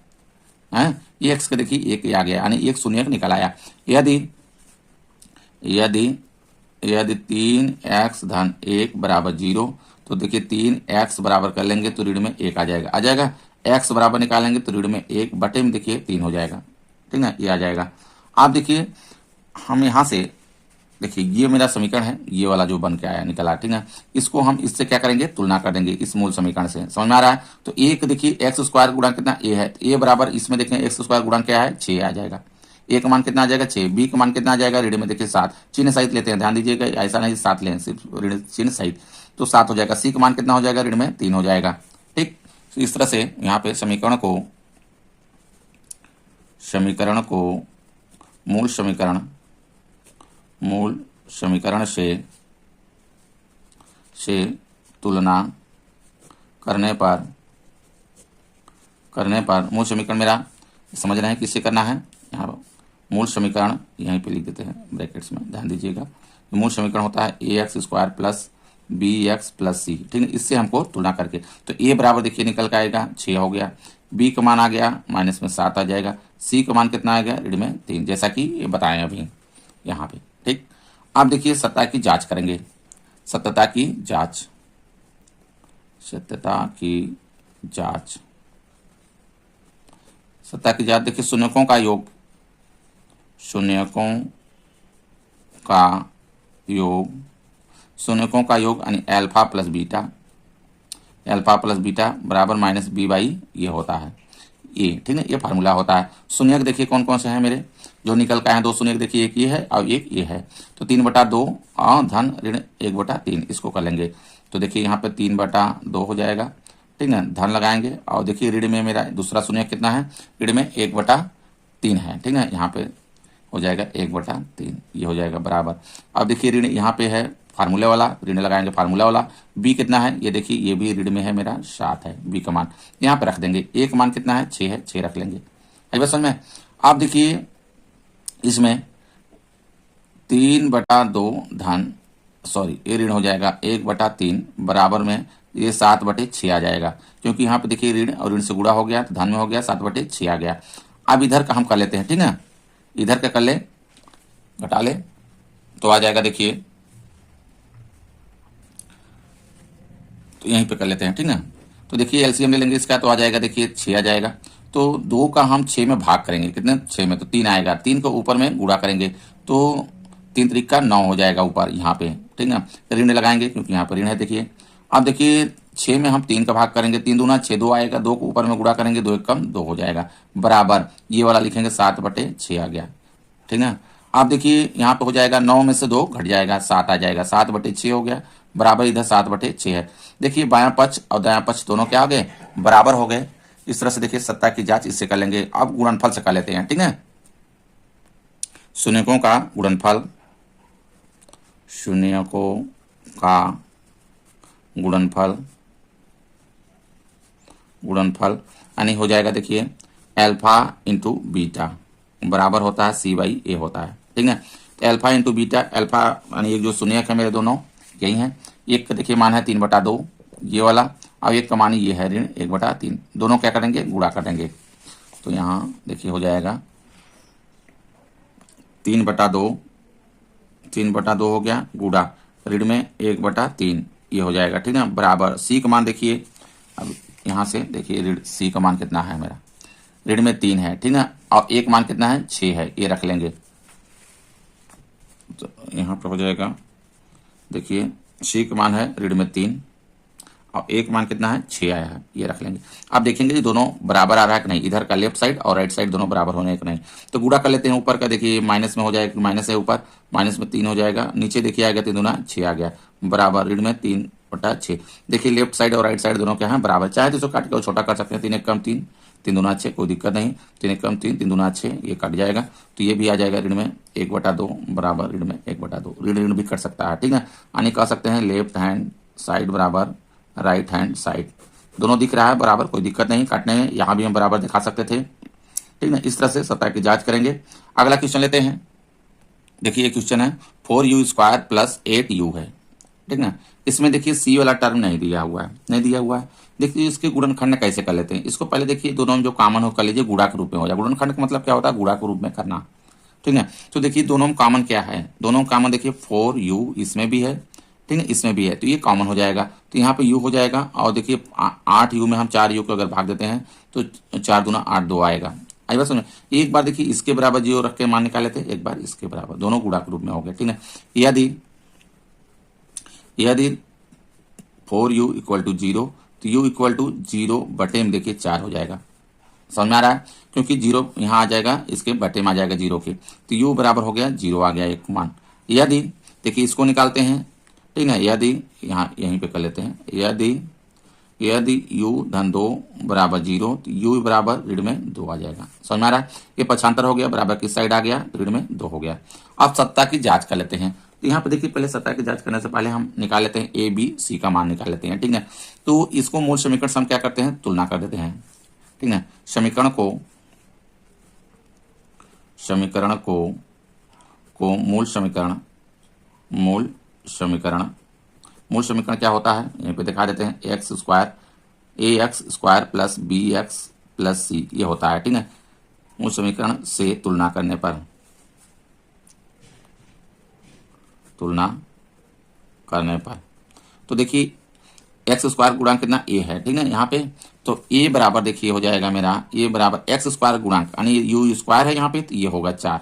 है। ये x का देखिए 1 आ गया, यानी 1 शून्य निकल आया। यदि 3x धन 1 बराबर 0, तो देखिए 3x बराबर कर लेंगे तो ऋण में 1 आ जाएगा। x बराबर निकालेंगे तो ऋण में 1 बटे में देखिए 3 हो जाएगा, ठीक है, ये आ जाएगा। आप देखिए हम यहाँ से देखिए ये मेरा समीकरण है, ये वाला जो बन के आया निकला, ठीक है। इसको हम इससे क्या करेंगे, तुलना कर देंगे इस मूल समीकरण से। समझ में आ रहा है? तो एक देखिए x² गुणा कितना a है, तो a बराबर इसमें देखें x² गुणा क्या है, 6 आ जाएगा। a का मान कितना आ जाएगा, 6। b का मान कितना आ जाएगा, ऋण में देखिए 7, चिन्ह सहित लेते हैं, ध्यान दीजिएगा, ऐसा नहीं 7 लें, सिर्फ ऋण चिन्ह सहित, तो 7 हो जाएगा। c का मान कितना हो जाएगा, ऋण में 3 हो जाएगा, ठीक। तो इस तरह से यहाँ पे समीकरण को मूल समीकरण से तुलना करने पर मूल समीकरण मेरा समझ रहे हैं किससे करना है, यहाँ मूल समीकरण यहीं पे लिख देते हैं ब्रैकेट्स में, ध्यान दीजिएगा। मूल समीकरण होता है ax² plus bx plus c, ठीक है। इससे हमको तुलना करके तो a बराबर देखिए निकल के आएगा 6 हो गया, b का मान आ गया माइनस में 7 आ जाएगा, c का मान कितना आ गया, ऋण में 3, जैसा कि ये बताएं अभी यहाँ पे, ठीक। आप देखिए सत्ता की जांच करेंगे, सत्यता की जांच देखिए शून्यकों का योग यानी अल्फा प्लस बीटा बराबर माइनस b बाई ये होता है, ये, ठीक है, ये फार्मूला होता है। शून्यक देखिए कौन कौन से हैं मेरे जो निकल के आए हैं, 2 शून्यक देखिए, एक ये है और एक ये है, तो 3/2 और धन ऋण 1/3 इसको कर लेंगे, तो देखिए यहाँ पे 3/2 हो जाएगा, ठीक है। धन लगाएंगे और देखिए ऋण में मेरा दूसरा शून्यक कितना है, ऋण में 1/3 है, ठीक है, यहाँ पे हो जाएगा 1/3, ये हो जाएगा बराबर। अब देखिए ऋण यहाँ पे है फार्मूले वाला, ऋण लगाएंगे फार्मूला वाला, बी कितना है, ये देखिए ये भी ऋण में है मेरा 7 है, बी का मान यहाँ पे रख देंगे, ए का मान कितना है, 6 है, 6 रख लेंगे। आई बात समझ में? आप देखिए इसमें 3/2 धन ये ऋण हो जाएगा 1/3 बराबर में ये 7/6 आ जाएगा, क्योंकि यहाँ पे देखिए ऋण और ऋण से गुणा हो गया तो धन में हो गया 7/6 आ गया। अब इधर का हम कर लेते हैं, ठीक है, इधर का कर ले, घटा ले तो आ जाएगा, देखिए तो यहीं पे कर लेते हैं, ठीक है। तो देखिए एलसीएम ले लेंगे इसका, तो आ जाएगा देखिए 6 आ जाएगा, तो 2 का हम 6 में भाग करेंगे, कितने 6 में, तो 3 आएगा, 3 को ऊपर में गुणा करेंगे तो 3 त्रिका 9 हो जाएगा ऊपर यहाँ पे, ठीक है। ऋण लगाएंगे क्योंकि यहाँ पर ऋण है, देखिए अब देखिए 6 में हम 3 का भाग करेंगे, 3 दूना 6, 2 आएगा, 2 को ऊपर में गुणा करेंगे, 2 एक कम 2 हो जाएगा बराबर, ये वाला लिखेंगे 7/6 आ गया, ठीक है। आप देखिए यहाँ पे हो जाएगा 9 में से 2 घट जाएगा, 7 आ जाएगा, 7/6 हो गया बराबर, इधर 7/6 है। देखिए बायां पक्ष और दायां पक्ष दोनों क्या हो गए, बराबर हो गए। इस तरह से देखिए सत्ता की जांच इससे कर लेंगे। अब गुणनफल से कर लेते हैं, ठीक है। शून्यकों का गुणनफल यानी हो जाएगा देखिए अल्फा इंटू बीटा बराबर होता है c/a होता है, ठीक है। तो अल्फा इंटू बीटा, अल्फा यानी एक जो शून्यक है मेरे दोनों यही है, एक का देखिए मान है 3/2 ये वाला, और एक का मान ये है ऋण 1/3, दोनों क्या करेंगे, गुणा कर देंगे, तो यहाँ देखिए हो जाएगा 3/2 हो गया गुणा ऋण में 1/3 ये हो जाएगा, ठीक है, बराबर c का मान देखिए, अब यहाँ से देखिए ऋण c का मान कितना है मेरा, ऋण में 3 है, ठीक है, और एक मान कितना है 6 है, ये रख लेंगे, तो यहाँ पर हो जाएगा देखिए सी का मान है रीड में 3 और एक मान कितना है 6 आया है, ये रख लेंगे। अब देखेंगे दोनों बराबर आ रहा है कि नहीं, इधर का लेफ्ट साइड और राइट साइड दोनों बराबर होने कि नहीं। तो गुणा कर लेते हैं। ऊपर का देखिए माइनस में हो जाएगा, माइनस है ऊपर, माइनस में 3 हो जाएगा, नीचे देखिए आएगा 3 दूना 6 आ गया, बराबर रीड में 3/6। देखिए लेफ्ट साइड और राइट साइड दोनों क्या है बराबर, चाहे तो इसको काट के छोटा कर सकते हैं। 3 एक कम 3, 3 दूना 6, कोई दिक्कत नहीं। 3 एक कम 3, 3 दूना 6, ये कट जाएगा तो ये भी आ जाएगा ऋण में 1/2 बराबर ऋण में 1/2। ऋण ऋण भी कट सकता है, ठीक है। यानी कह सकते हैं लेफ्ट हैंड साइड बराबर राइट हैंड साइड, दोनों दिख रहा है बराबर, कोई दिक्कत नहीं काटने में। यहाँ भी हम बराबर दिखा सकते थे, ठीक है। इस तरह से सत्ता की जांच करेंगे। अगला क्वेश्चन लेते हैं। देखिए ये क्वेश्चन है 4u² प्लस 8u है, ठीक है। इसमें देखिए सी वाला टर्म नहीं दिया हुआ है, नहीं दिया हुआ है। देखिए इसके गुणनखंड कैसे कर लेते हैं। इसको पहले देखिए दोनों में जो कॉमन हो कर लीजिए, गुणा के रूप में हो जाए। गुणनखंड का मतलब क्या होता है, गुणा के रूप में करना, ठीक है। तो देखिए दोनों में कॉमन क्या है, दोनों कॉमन देखिए 4u इसमें भी है, ठीक है, इसमें भी है, तो ये कॉमन हो जाएगा। तो यहाँ पे u हो जाएगा और देखिए 8u में हम 4u को अगर भाग देते हैं तो 4 दूना 8, 2 आएगा। आई बात समझ। एक बार देखिए इसके बराबर 0 रख के मान निकाल लेते हैं, एक बार इसके बराबर, दोनों गुणा के रूप में हो गए, ठीक है। यदि 4u इक्वल टू 0 तो u इक्वल टू 0 बटे में देखिए 4 हो जाएगा। समझ में आ रहा है, क्योंकि 0 यहाँ आ जाएगा, इसके बटे में आ जाएगा 0 के, तो u बराबर हो गया 0 आ गया एक मान। यदि देखिए इसको निकालते हैं, ठीक है, यदि यहाँ यहीं पे कर लेते हैं, यदि u धन 2 बराबर 0 तो u बराबर ऋण में 2 आ जाएगा। समझ में आ रहा है। ये पक्षांतर हो गया, बराबर किस साइड आ गया, ऋण में 2 हो गया। अब सत्ता की जांच कर लेते हैं। तो यहाँ पे देखिए पहले सत्ता की जांच करने से पहले हम निकाल लेते हैं ए बी सी का मान निकाल लेते हैं, ठीक है। तो इसको मूल समीकरण से हम क्या करते हैं, तुलना कर देते हैं, ठीक है। समीकरण को मूल समीकरण क्या होता है, यहीं पे दिखा देते हैं। ax² plus bx plus c ये होता है, ठीक है। मूल समीकरण से तुलना करने पर तो देखिए x² गुणांक कितना a है, ठीक है। यहाँ पे तो a बराबर देखिए हो जाएगा मेरा a बराबर x² गुणांक यानी u² है यहाँ पे, तो ये होगा 4,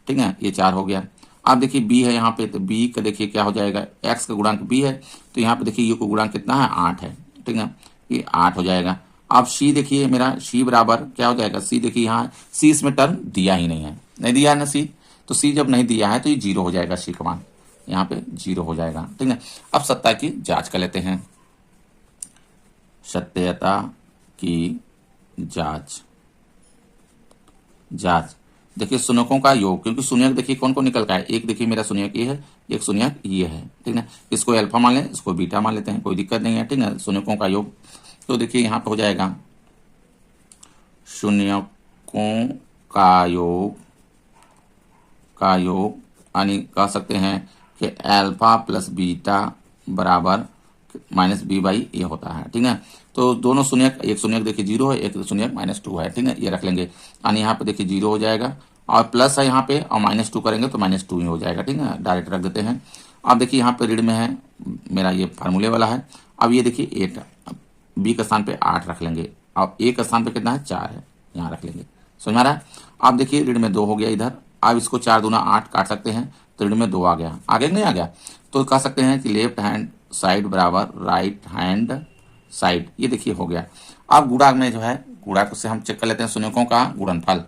ठीक है, ये 4 हो गया। अब देखिए b है यहाँ पे, तो b का देखिए क्या हो जाएगा, x का गुणांक b है, तो यहाँ पे देखिए u का गुणांक कितना है 8 है, ठीक है, ये 8 हो जाएगा। अब c देखिए मेरा c बराबर क्या हो जाएगा, c देखिए यहाँ c इसमें टर्म दिया ही नहीं है, नहीं दिया है ना c, तो c जब नहीं दिया है तो ये 0 हो जाएगा, c का मान यहाँ पे 0 हो जाएगा, ठीक है। अब सत्ता की जांच कर लेते हैं। सत्यता की जांच देखिए शून्यकों का योग, क्योंकि शून्यक देखिए कौन कौन निकल का है, एक देखिए मेरा शून्यक ये है, एक शून्यक ये है, ठीक है। इसको अल्फा मान लें, इसको बीटा मान लेते हैं, कोई दिक्कत नहीं है, ठीक है। शून्यकों का योग तो देखिए यहाँ पे हो जाएगा शून्यकों का योग यानी कह सकते हैं कि अल्फा प्लस बीटा बराबर -b/a होता है, ठीक है। तो दोनों शून्यक, एक शून्यक देखिए 0 है, एक शून्यक -2 है, ठीक है, ये रख लेंगे। यानी यहाँ पे देखिए 0 हो जाएगा और प्लस है यहाँ पे, और -2 करेंगे तो -2 ही हो जाएगा, ठीक है, डायरेक्ट रख देते हैं। अब देखिए यहाँ पे ऋण में है मेरा ये फार्मूले वाला है। अब ये देखिए 8 बी के स्थान पे 8 रख लेंगे और ए के स्थान पे कितना है 4 है, यहाँ रख लेंगे। समझ में आ रहा है। अब देखिए ऋण में 2 हो गया इधर, अब इसको 4 दूना 8 काट सकते हैं, तो ऋण में 2 आ गया, आगे नहीं आ गया, तो कह सकते हैं कि लेफ्ट हैंड साइड बराबर राइट हैंड साइड, ये देखिए हो गया। अब गुणा में जो है, गुणा से हम चेक कर लेते हैं शून्यकों का गुणनफल,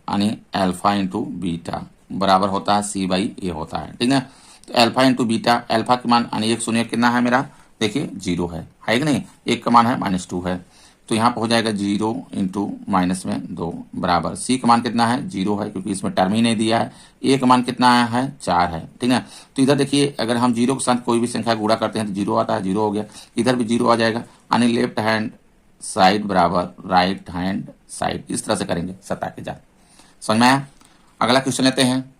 यानी अल्फा इंटू बीटा बराबर होता है c/a होता है, ठीक है। तो अल्फा इंटू बीटा, अल्फा के मान यानी एक शून्य कितना है मेरा, देखिए 0 है कि नहीं, एक का मान है -2 है, तो यहाँ पर हो जाएगा 0 इंटू -2 बराबर c का मान कितना है 0 है, क्योंकि इसमें टर्म ही नहीं दिया है। a का मान कितना है 4 है, ठीक है। तो इधर देखिए अगर हम 0 के साथ कोई भी संख्या गुणा करते हैं तो 0 आता है, 0 हो गया, इधर भी 0 आ जाएगा, यानी लेफ्ट हैंड साइड बराबर राइट हैंड साइड, इस तरह से करेंगे सत्ता की जांच। समझ में आया। अगला क्वेश्चन लेते हैं।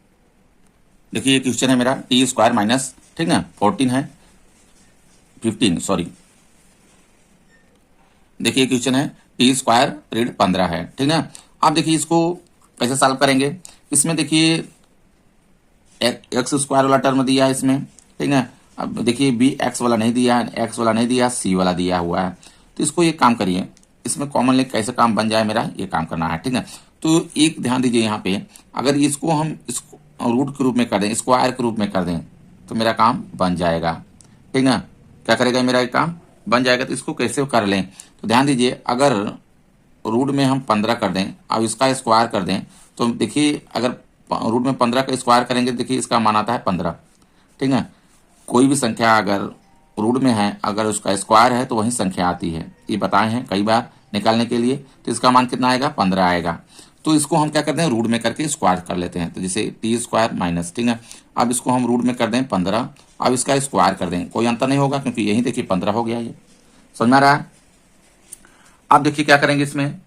देखिए ये क्वेश्चन है मेरा t² माइनस, ठीक है, 14 है 15 सॉरी, देखिए क्वेश्चन है t² ऋण 15 है, ठीक है। आप देखिए इसको कैसे सॉल्व करेंगे। इसमें देखिए x² वाला टर्म दिया है इसमें, ठीक है। अब देखिए b x वाला नहीं दिया है, x वाला नहीं दिया, c वाला दिया हुआ है, तो इसको एक काम करिए, इसमें कॉमन लेके कैसे काम बन जाए मेरा, ये काम करना है, ठीक है। तो एक ध्यान दीजिए यहाँ पे, अगर इसको हम इसको रूट के रूप में कर दें, स्क्वायर के रूप में कर दें, तो मेरा काम बन जाएगा, ठीक है। क्या करेगा मेरा ये काम बन जाएगा। तो इसको कैसे कर लें, तो ध्यान दीजिए, अगर रूट में हम 15 कर दें और इसका स्क्वायर कर दें, तो देखिए अगर रूट में 15 का स्क्वायर करेंगे, देखिए इसका मान आता है 15, ठीक है। कोई भी संख्या अगर रूट में है, अगर उसका स्क्वायर है तो वही संख्या आती है, ये बताए हैं कई बार निकालने के लिए। तो इसका मान कितना आएगा, 15 आएगा। तो इसको हम क्या करते हैं, रूट में करके स्क्वायर कर लेते हैं। तो जैसे टी स्क्वायर माइनस, ठीक है। अब इसको हम रूट में कर दें 15, अब इसका स्क्वायर कर दें, कोई अंतर नहीं होगा क्योंकि यही देखिए 15 हो गया, ये समझ में आ रहा है। अब देखिए क्या करेंगे, इसमें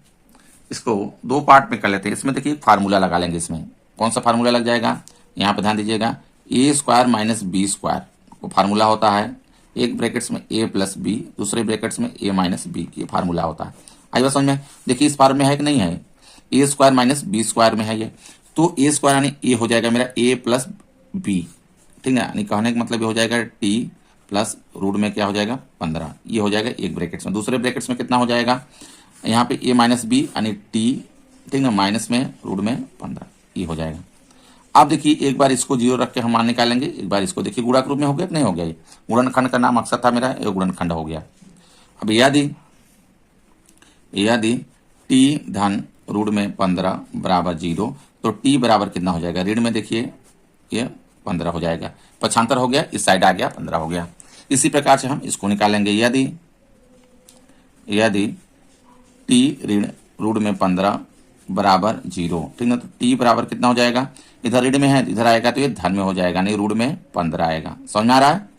इसको दो पार्ट में कर लेते हैं। इसमें देखिए फार्मूला लगा लेंगे। इसमें कौन सा फार्मूला लग जाएगा, यहाँ पर ध्यान दीजिएगा, ए स्क्वायर माइनस बी स्क्वायर वो फार्मूला होता है। एक ब्रैकेट्स में ए प्लस बी, दूसरे ब्रैकेट्स में ए माइनस बी, ये फार्मूला होता है। आई बात समझ में। देखिए इस फार्म में है कि नहीं है, ए स्क्वायर माइनस बी स्क्वायर में है ये। तो ए स्क्वायर यानी ए हो जाएगा मेरा ए प्लस बी, ठीक है। यानी कहने का मतलब ये हो जाएगा टी प्लस रूट में क्या हो जाएगा 15, ये हो जाएगा एक ब्रैकेट्स में। दूसरे ब्रैकेट्स में कितना हो जाएगा, यहाँ पे ए माइनस बी यानी टी, ठीक है, माइनस में रूट में 15, ये हो जाएगा। अब देखिए एक बार इसको जीरो रख के हम मान निकालेंगे, एक बार इसको देखिए गुणा के रूप में हो गया कि नहीं हो गया। ये गुणनखंड का नाम अक्सर था मेरा, ये गुणनखंड हो गया। अब यदि टी धन रूट में 15 बराबर 0, तो टी बराबर कितना हो जाएगा, ऋण में देखिए ये 15 हो जाएगा, पक्षांतर हो गया, इस साइड आ गया 15 हो गया। इसी प्रकार से हम इसको निकालेंगे, यदि टी ऋण रूट में 15 बराबर 0, ठीक है। तो टी बराबर कितना हो जाएगा, इधर ऋण में है इधर आएगा तो ये धन में हो जाएगा, नहीं रूट में 15 आएगा। समझ में आ रहा है।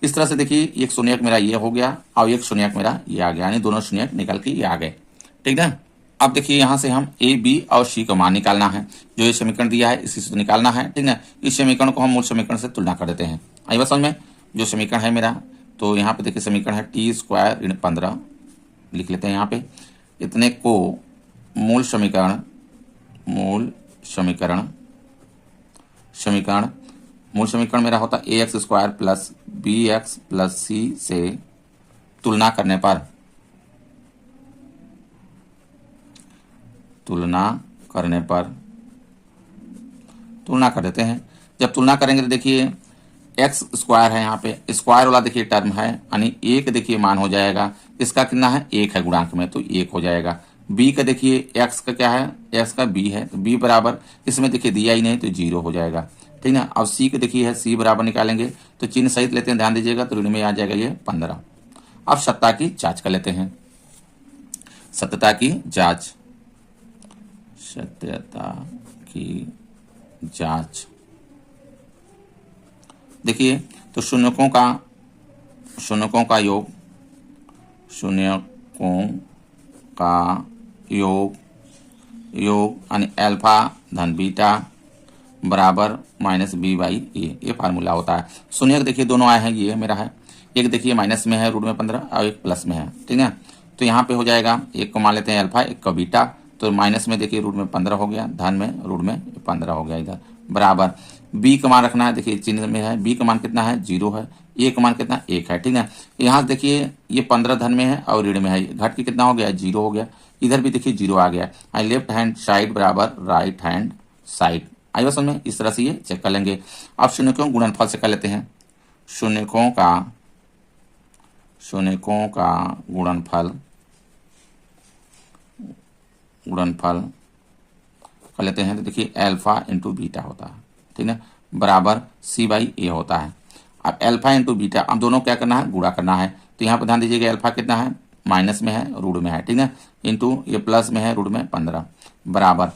इस तरह से देखिए एक शून्यक मेरा ये हो गया और एक शून्यक मेरा ये आ गया, यानी दोनों शून्यक निकल के ये आ गए, ठीक है। अब देखिए यहाँ से हम ए बी और सी का मान निकालना है। जो ये समीकरण दिया है इसी से निकालना है, ठीक है। इस समीकरण को हम मूल समीकरण से तुलना कर देते हैं। आई बात समझ में। जो समीकरण है मेरा, तो यहाँ पे देखिए समीकरण है टी स्क्वायर ऋण 15, लिख लेते हैं यहाँ पे। इतने को मूल समीकरण मेरा होता A x square plus B x plus C से तुलना कर देते हैं। जब तुलना करेंगे तो देखिए एक्स स्क्वायर है, यहाँ पे स्क्वायर वाला देखिए टर्म है, यानी एक देखिए मान हो जाएगा, इसका कितना है 1 है गुणांक में, तो 1 हो जाएगा। बी का देखिए एक्स का क्या है, एक्स का बी है, तो बी बराबर इसमें देखिए दिया ही नहीं तो 0 हो जाएगा, ठीक है। अब सी का देखिए है, सी बराबर निकालेंगे तो चिन्ह सहित लेते हैं, ध्यान दीजिएगा, तो ऋण में आ जाएगा ये 15। अब सत्ता की जांच कर लेते हैं, सत्यता की जांच। देखिए तो शून्यकों का योग यानी अल्फा धन बीटा बराबर माइनस बी बाई ए, ये फार्मूला होता है। शून्यक देखिए दोनों आए हैं, ये मेरा है, एक देखिए माइनस में है रूट में 15 और एक प्लस में है, ठीक है। तो यहाँ पे हो जाएगा, एक को मान लेते हैं अल्फा, एक को बीटा, तो माइनस में देखिए रूट में 15 हो गया, धन में रूट में 15 हो गया, इधर बराबर बी का मान रखना है। देखिए चिन्ह में है, बी का मान कितना है 0 है, ए का मान कितना 1 है, ठीक है। यहाँ देखिए ये 15 धन में है और ऋण में है, घट के कितना हो गया 0 हो गया, इधर भी देखिए 0 आ गया। लेफ्ट हैंड साइड बराबर राइट हैंड साइड। आई बात समझ में। इस तरह से ये चेक कर लेंगे। अब शून्यकों गुणनफल से कर लेते हैं। शून्यकों का गुणनफल कर लेते हैं। तो देखिए अल्फा इंटू बीटा होता है, ठीक है, बराबर सी बाई ए होता है। अब अल्फा इंटू बीटा, अब दोनों क्या करना है, गुणा करना है। तो यहाँ पर ध्यान दीजिएगा, अल्फा कितना है माइनस में है रूट में है, ठीक है, इंटू ये प्लस में है रूट में 15 बराबर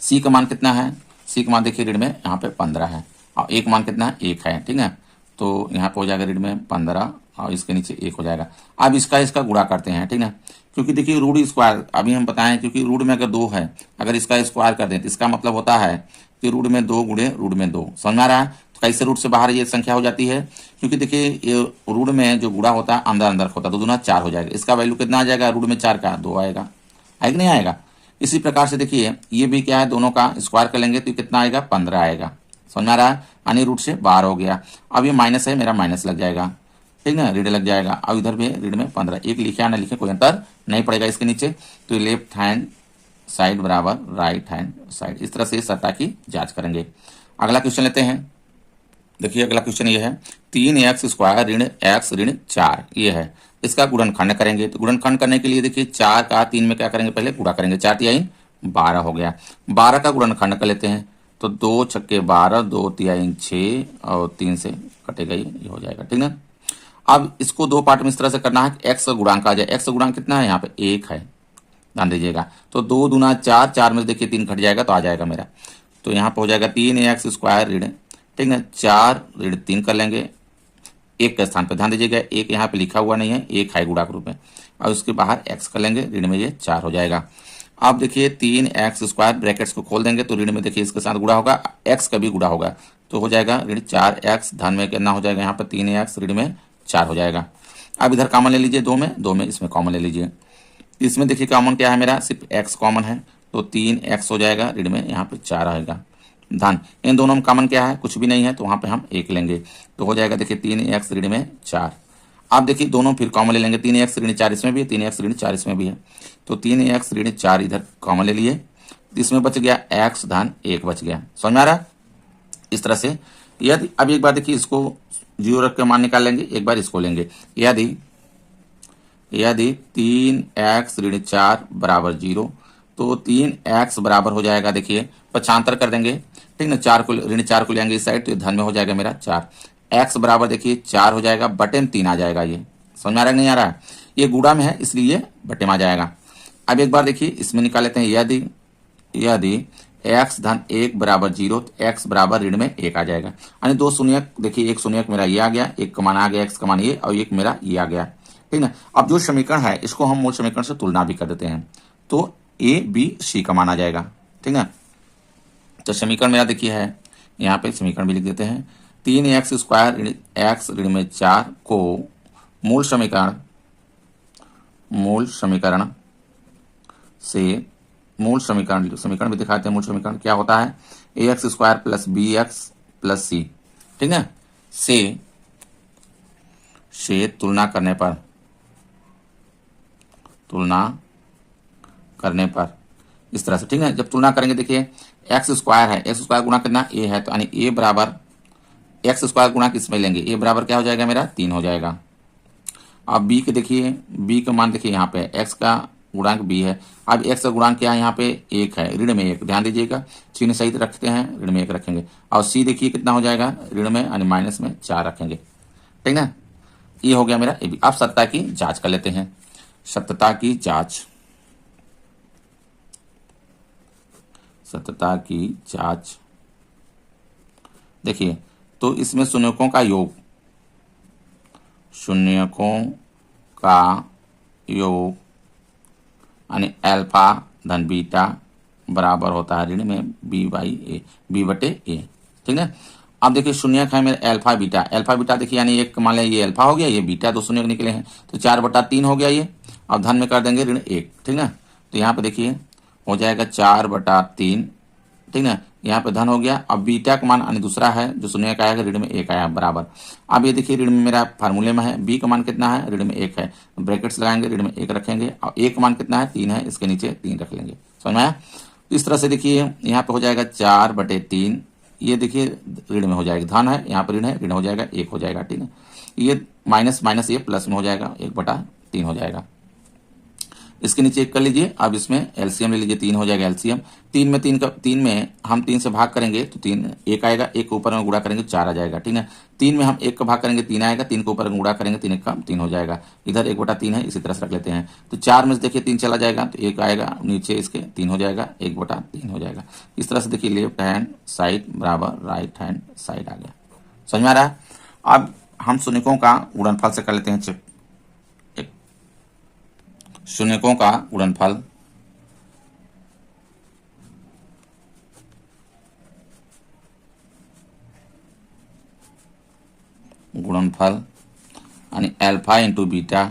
सी का मान कितना है, सी का मान देखिए ऋण में यहाँ पे 15 है और एक मान कितना है 1 है, ठीक है। तो यहाँ पे हो जाएगा ऋण में 15 और इसके नीचे 1 हो जाएगा। अब इसका गुणा करते हैं, ठीक है, क्योंकि देखिए रूट स्क्वायर अभी हम बताएं, क्योंकि रूट में अगर 2 है, अगर इसका स्क्वायर कर दें तो इसका मतलब होता है कि रूट में 2 गुणे रूट में 2। समझ में आ रहा है। तो कैसे रूट से बाहर ये संख्या हो जाती है, क्योंकि देखिए ये रूट में जो गुणा होता है अंदर अंदर होता है, तो दूना 4 हो जाएगा। इसका वैल्यू कितना आ जाएगा, रूट में 4 का 2 आएगा, है कि नहीं आएगा। इसी प्रकार से देखिए ये भी क्या है, दोनों का स्क्वायर कर लेंगे तो कितना आएगा 15 आएगा। समझ में आ रहा है, यानी रूट से बाहर हो गया। अब ये माइनस है, मेरा माइनस लग जाएगा, ठीक है, ऋण लग जाएगा। अब इधर भी ऋण में 15, एक लिखे या ना लिखे कोई अंतर नहीं पड़ेगा इसके नीचे। तो लेफ्ट हैंड साइड बराबर राइट हैंड साइड, इस तरह से सत्ता की जांच करेंगे। अगला क्वेश्चन लेते हैं। देखिए अगला क्वेश्चन ये है 3x स्क्वायर ऋण x ऋण 4 ये है, इसका गुणनखंड करेंगे। तो गुणनखंड करने के लिए देखिए 4 का 3 में क्या करेंगे, पहले गुणा करेंगे। 4 तिहाई 12 हो गया, 12 का गुणनखंड कर लेते हैं। तो 2 छक्के 12, 2 तिहाई 6 और 3 से कटेगा, ये हो जाएगा। ठीक है, अब इसको दो पार्ट में इस तरह से करना है, एक्स का गुणांक आ जाए। एक्स का गुणांक कितना है, यहाँ पे 1 है, ध्यान दीजिएगा। तो 2 दूना 4, 4 में से देखिए 3 घट जाएगा तो आ जाएगा मेरा। तो यहाँ पे हो जाएगा 3x स्क्वायर ऋण, ठीक है, 4 ऋण 3 कर लेंगे। 1 के स्थान पर ध्यान दीजिएगा, 1 यहाँ पे लिखा हुआ नहीं है, 1 है गुणा के रूप में, और उसके बाहर x कर लेंगे, ऋण में ये 4 हो जाएगा। अब देखिए 3x स्क्वायर, ब्रैकेट्स को खोल देंगे तो ऋण में देखिए इसके साथ गुणा होगा, x का भी गुणा होगा, तो हो जाएगा ऋण 4x, धन में कितना हो जाएगा यहाँ पर 3x, ऋण में 4 हो जाएगा। अब इधर कॉमन ले लीजिए, 2 में इसमें कॉमन ले लीजिए। इसमें देखिए कॉमन क्या है मेरा, सिर्फ x कॉमन है, तो 3x हो जाएगा, ऋण में यहाँ पे 4 आएगा। धन इन दोनों में कॉमन क्या है, कुछ भी नहीं है, तो वहां पे हम 1 लेंगे, तो हो जाएगा देखिए 3x ऋण में 4। अब देखिए दोनों फिर कॉमन ले लेंगे, 3x ऋण 4 इसमें भी है, 3x ऋण 4 इसमें भी है, तो 3x ऋण 4 इधर कॉमन ले लिए, इसमें बच गया x, धन 1 बच गया। समझ में आ रहा है? इस तरह से यदि अब एक बार देखिए इसको 0 रख के मान निकाल लेंगे, एक बार इसको लेंगे। यदि 3x ऋण 4 बराबर 0, तो 3x बराबर हो जाएगा, देखिए पक्षांतर कर देंगे, ठीक ना, 4 को ऋण 4 को लेंगे इस साइड, तो धन में हो जाएगा मेरा 4। x बराबर देखिए 4 हो जाएगा, बटे में 3 आ जाएगा। ये समझ में आ रहा है नहीं आ रहा है, ये गुणा में है इसलिए बटे में आ जाएगा। अब एक बार देखिए इसमें निकाल लेते हैं, यदि x धन 1 बराबर 0, तो x बराबर ऋण में 1 आ जाएगा, यानी 2 शून्यक, देखिए 1 शून्यक मेरा ये आ गया, 1 का मान आ गया, x का मान ये, और 1 मेरा ये आ गया, ठीक ना। अब जो समीकरण है इसको हम मूल समीकरण से तुलना भी कर देते हैं, तो a b c का मान आ जाएगा, ठीक ना। तो समीकरण मेरा देखिए है, यहाँ पे समीकरण भी लिख देते हैं, 3x स्क्वायर x ऋण में 4 को मूल समीकरण भी दिखाते हैं। मूल समीकरण क्या होता है, ax square plus bx plus c, ठीक है, से तुलना करने पर इस तरह से, ठीक है। जब तुलना करेंगे देखिए एक्स स्क्वायर है, एक्स स्क्वायर गुणा कितना ए है, तो यानी ए बराबर एक्स स्क्वायर गुणा किसमें लेंगे, ए बराबर क्या हो जाएगा मेरा 3 हो जाएगा। अब बी के देखिए, बी का मान देखिए यहाँ पे एक्स का गुणांक बी है, अब एक्स का गुणांक क्या है यहाँ पे 1 है, ऋण में 1, ध्यान दीजिएगा चिन्ह सहित रखते हैं, ऋण में 1 रखेंगे। और सी देखिए कितना हो जाएगा, ऋण में यानी माइनस में 4 रखेंगे, ठीक ना। ये हो गया मेरा ए बी। अब सत्ता की जांच कर लेते हैं, सत्यता की जांच देखिए, तो इसमें शून्यकों का योग यानी अल्फा धन बीटा बराबर होता है ऋण में बी बटे ए, ठीक है। अब देखिए शून्यक है मेरे अल्फा बीटा देखिए, यानी एक मान लिया ये अल्फा हो गया, ये बीटा, 2 शून्यक निकले हैं, तो 4/3 हो गया ये। अब धन में कर देंगे ऋण 1, ठीक ना। तो यहाँ पे देखिए हो जाएगा 4/3, ठीक ना, यहाँ पे धन हो गया। अब बीटा का मान यानी दूसरा है जो शून्य का आएगा, ऋण में 1 आया बराबर। अब ये देखिए ऋण में मेरा फार्मूले में है, बी का मान कितना है, ऋण में 1 है, ब्रैकेट्स लगाएंगे, ऋण में 1 रखेंगे, और ए का मान कितना है 3 है, इसके नीचे 3 रख लेंगे। समझ में आया? इस तरह से देखिए यहाँ पे हो जाएगा 4/3, ये देखिए ऋण में हो जाएगा, धन है यहाँ पर ऋण है, ऋण हो जाएगा 1 हो जाएगा, ठीक है। ये माइनस ये प्लस में हो जाएगा, 1/3 हो जाएगा। इसके नीचे 1 कर लीजिए। अब इसमें एलसीएम ले लीजिए, 3 हो जाएगा एलसीएम। 3 में हम 3 से भाग करेंगे तो 3 1 आएगा, 1 के ऊपर में गुणा करेंगे 4 आ जाएगा, ठीक है। 3 में हम 1 का भाग करेंगे 3 आएगा, 3 के ऊपर में गुणा करेंगे 3 1 का 3 हो जाएगा। इधर 1/3 है, इसी तरह से रख लेते हैं। तो 4 में से देखिए 3 चला जाएगा, तो 1 आएगा, नीचे इसके 3 हो जाएगा, 1/3 हो जाएगा। इस तरह से देखिए लेफ्ट हैंड साइड बराबर राइट हैंड साइड आ गया। समझ में आ रहा है? अब हम शून्यकों का गुणनफल से कर लेते हैं चेक। शून्यकों का गुणनफल यानी अल्फा इंटू बीटा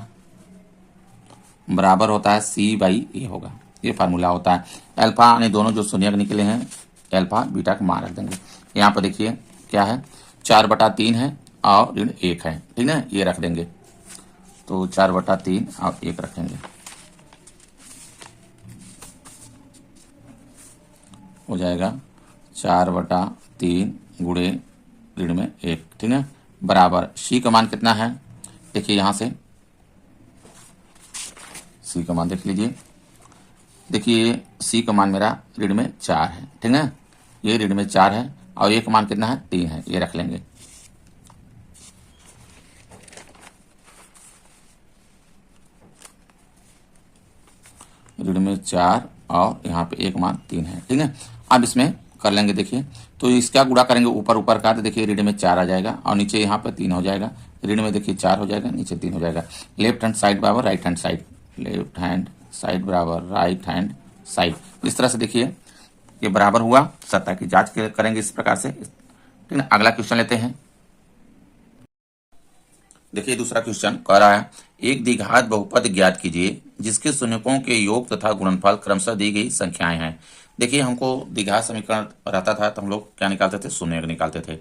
बराबर होता है C/A होगा, ये फार्मूला होता है। अल्फा यानी दोनों जो शून्यक निकले हैं, अल्फा बीटा का मान रख देंगे। यहाँ पर देखिए क्या है, 4/3 है, और ऋण 1 है, ठीक है, ये रख देंगे। तो 4/3 और 1 रखेंगे, हो जाएगा 4/3 गुणे ऋण में 1, ठीक है, बराबर सी का मान कितना है, देखिए यहां से सी का मान देख लीजिए। देखिए सी का मान मेरा ऋण में 4 है, ठीक है, ये ऋण में 4 है और ये का मान कितना है 3 है, ये रख लेंगे। ऋण में 4 और यहाँ पे एक मान 3 है, ठीक है। अब इसमें कर लेंगे, देखिए तो इसका गुणा करेंगे ऊपर ऊपर का, तो देखिए ऋण में 4 आ जाएगा और नीचे यहाँ पे 3 हो जाएगा। ऋण में देखिए 4 हो जाएगा, नीचे 3 हो जाएगा। लेफ्ट हैंड साइड बराबर right hand side, left hand side बराबर राइट हैंड साइड। इस तरह से देखिए ये बराबर हुआ। सत्ता की जांच करेंगे इस प्रकार से, ठीक है। अगला क्वेश्चन लेते हैं। देखिए दूसरा क्वेश्चन कह रहा है एक द्विघात बहुपद ज्ञात कीजिए जिसके शून्यकों के योग तथा गुणनफल क्रमशः दी गई संख्याएं हैं। देखिए हमको द्विघात समीकरण रहता था तो हम लोग क्या निकालते थे, शून्य निकालते थे,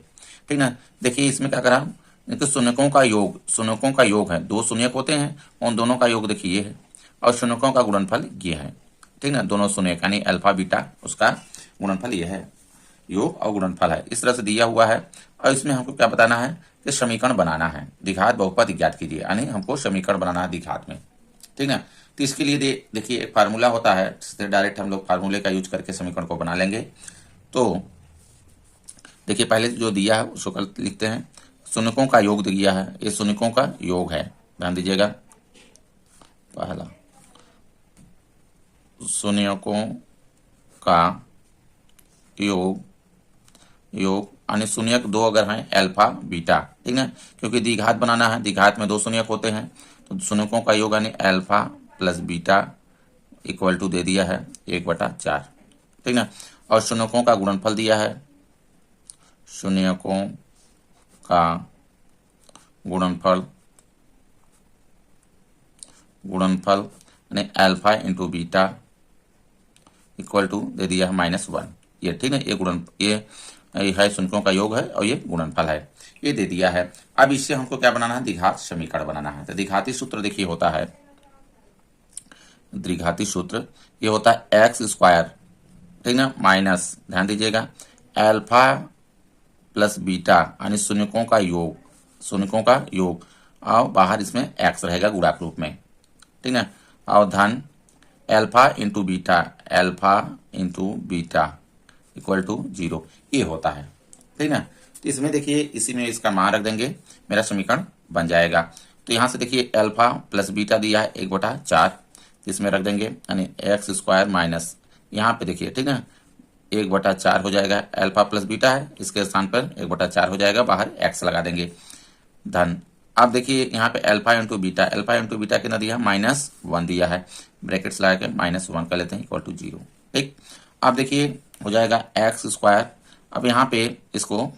ठीक ना। देखिए इसमें क्या करा, शून्यकों का योग है, 2 शून्यक होते हैं, उन दोनों का योग देखिए ये है और शून्यकों का गुणनफल ये है, ठीक ना। दोनों शून्यक यानी अल्फा बीटा, उसका गुणनफल ये है, योग और गुणनफल है, इस तरह से दिया हुआ है। और इसमें हमको क्या बताना है कि समीकरण बनाना है, द्विघात बहुपद ज्ञात कीजिए, यानी हमको समीकरण बनाना है द्विघात में, ठीक है। तो इसके लिए देखिए एक फार्मूला होता है, जिससे डायरेक्ट हम लोग फार्मूले का यूज करके समीकरण को बना लेंगे। तो देखिए पहले जो दिया है उसको लिखते हैं। शून्यकों का योग दिया है, ये शून्यकों का योग है, ध्यान दीजिएगा। पहला शून्यकों का योग यानी शून्यक 2 अगर हैं अल्फा बीटा, ठीक है, क्योंकि द्विघात बनाना है, द्विघात में 2 शून्यक होते हैं, तो शून्यकों का योग यानी alpha plus beta equal to दे दिया है 1/4, ठीक है। और शून्यकों का गुणनफल दिया है, शून्यकों का गुणनफल यानी alpha into beta equal to दे दिया है -1, ये ठीक है। ये है शून्यकों का योग है और ये गुणनफल है, ये दे दिया है। अब इससे हमको क्या बनाना है, द्विघात समीकरण बनाना है। तो द्विघाती सूत्र देखिए होता है, द्विघाती सूत्र ये होता है x², ठीक है, माइनस, ध्यान दीजिएगा, अल्फा प्लस बीटा यानी शून्यकों का योग और बाहर इसमें x रहेगा गुणा के रूप में, ठीक है, और धन alpha into beta equal to 0, ये होता है, ठीक है। तो इसमें देखिए इसी में इसका मान रख देंगे, मेरा समीकरण बन जाएगा। तो यहाँ से देखिए अल्फा प्लस बीटा दिया है 1/4, इसमें रख देंगे यानी x² माइनस, यहाँ पे देखिए, ठीक है, 1/4 हो जाएगा, अल्फा प्लस बीटा है, इसके स्थान पर 1/4 हो जाएगा, बाहर x लगा देंगे, धन। अब देखिए यहाँ पे अल्फा इंटू बीटा कितना दिया है, -1 दिया है, ब्रैकेट्स लगा के -1 कर लेते हैं इक्वल टू 0, ठीक। अब देखिए हो जाएगा x²। अब यहाँ पे इसको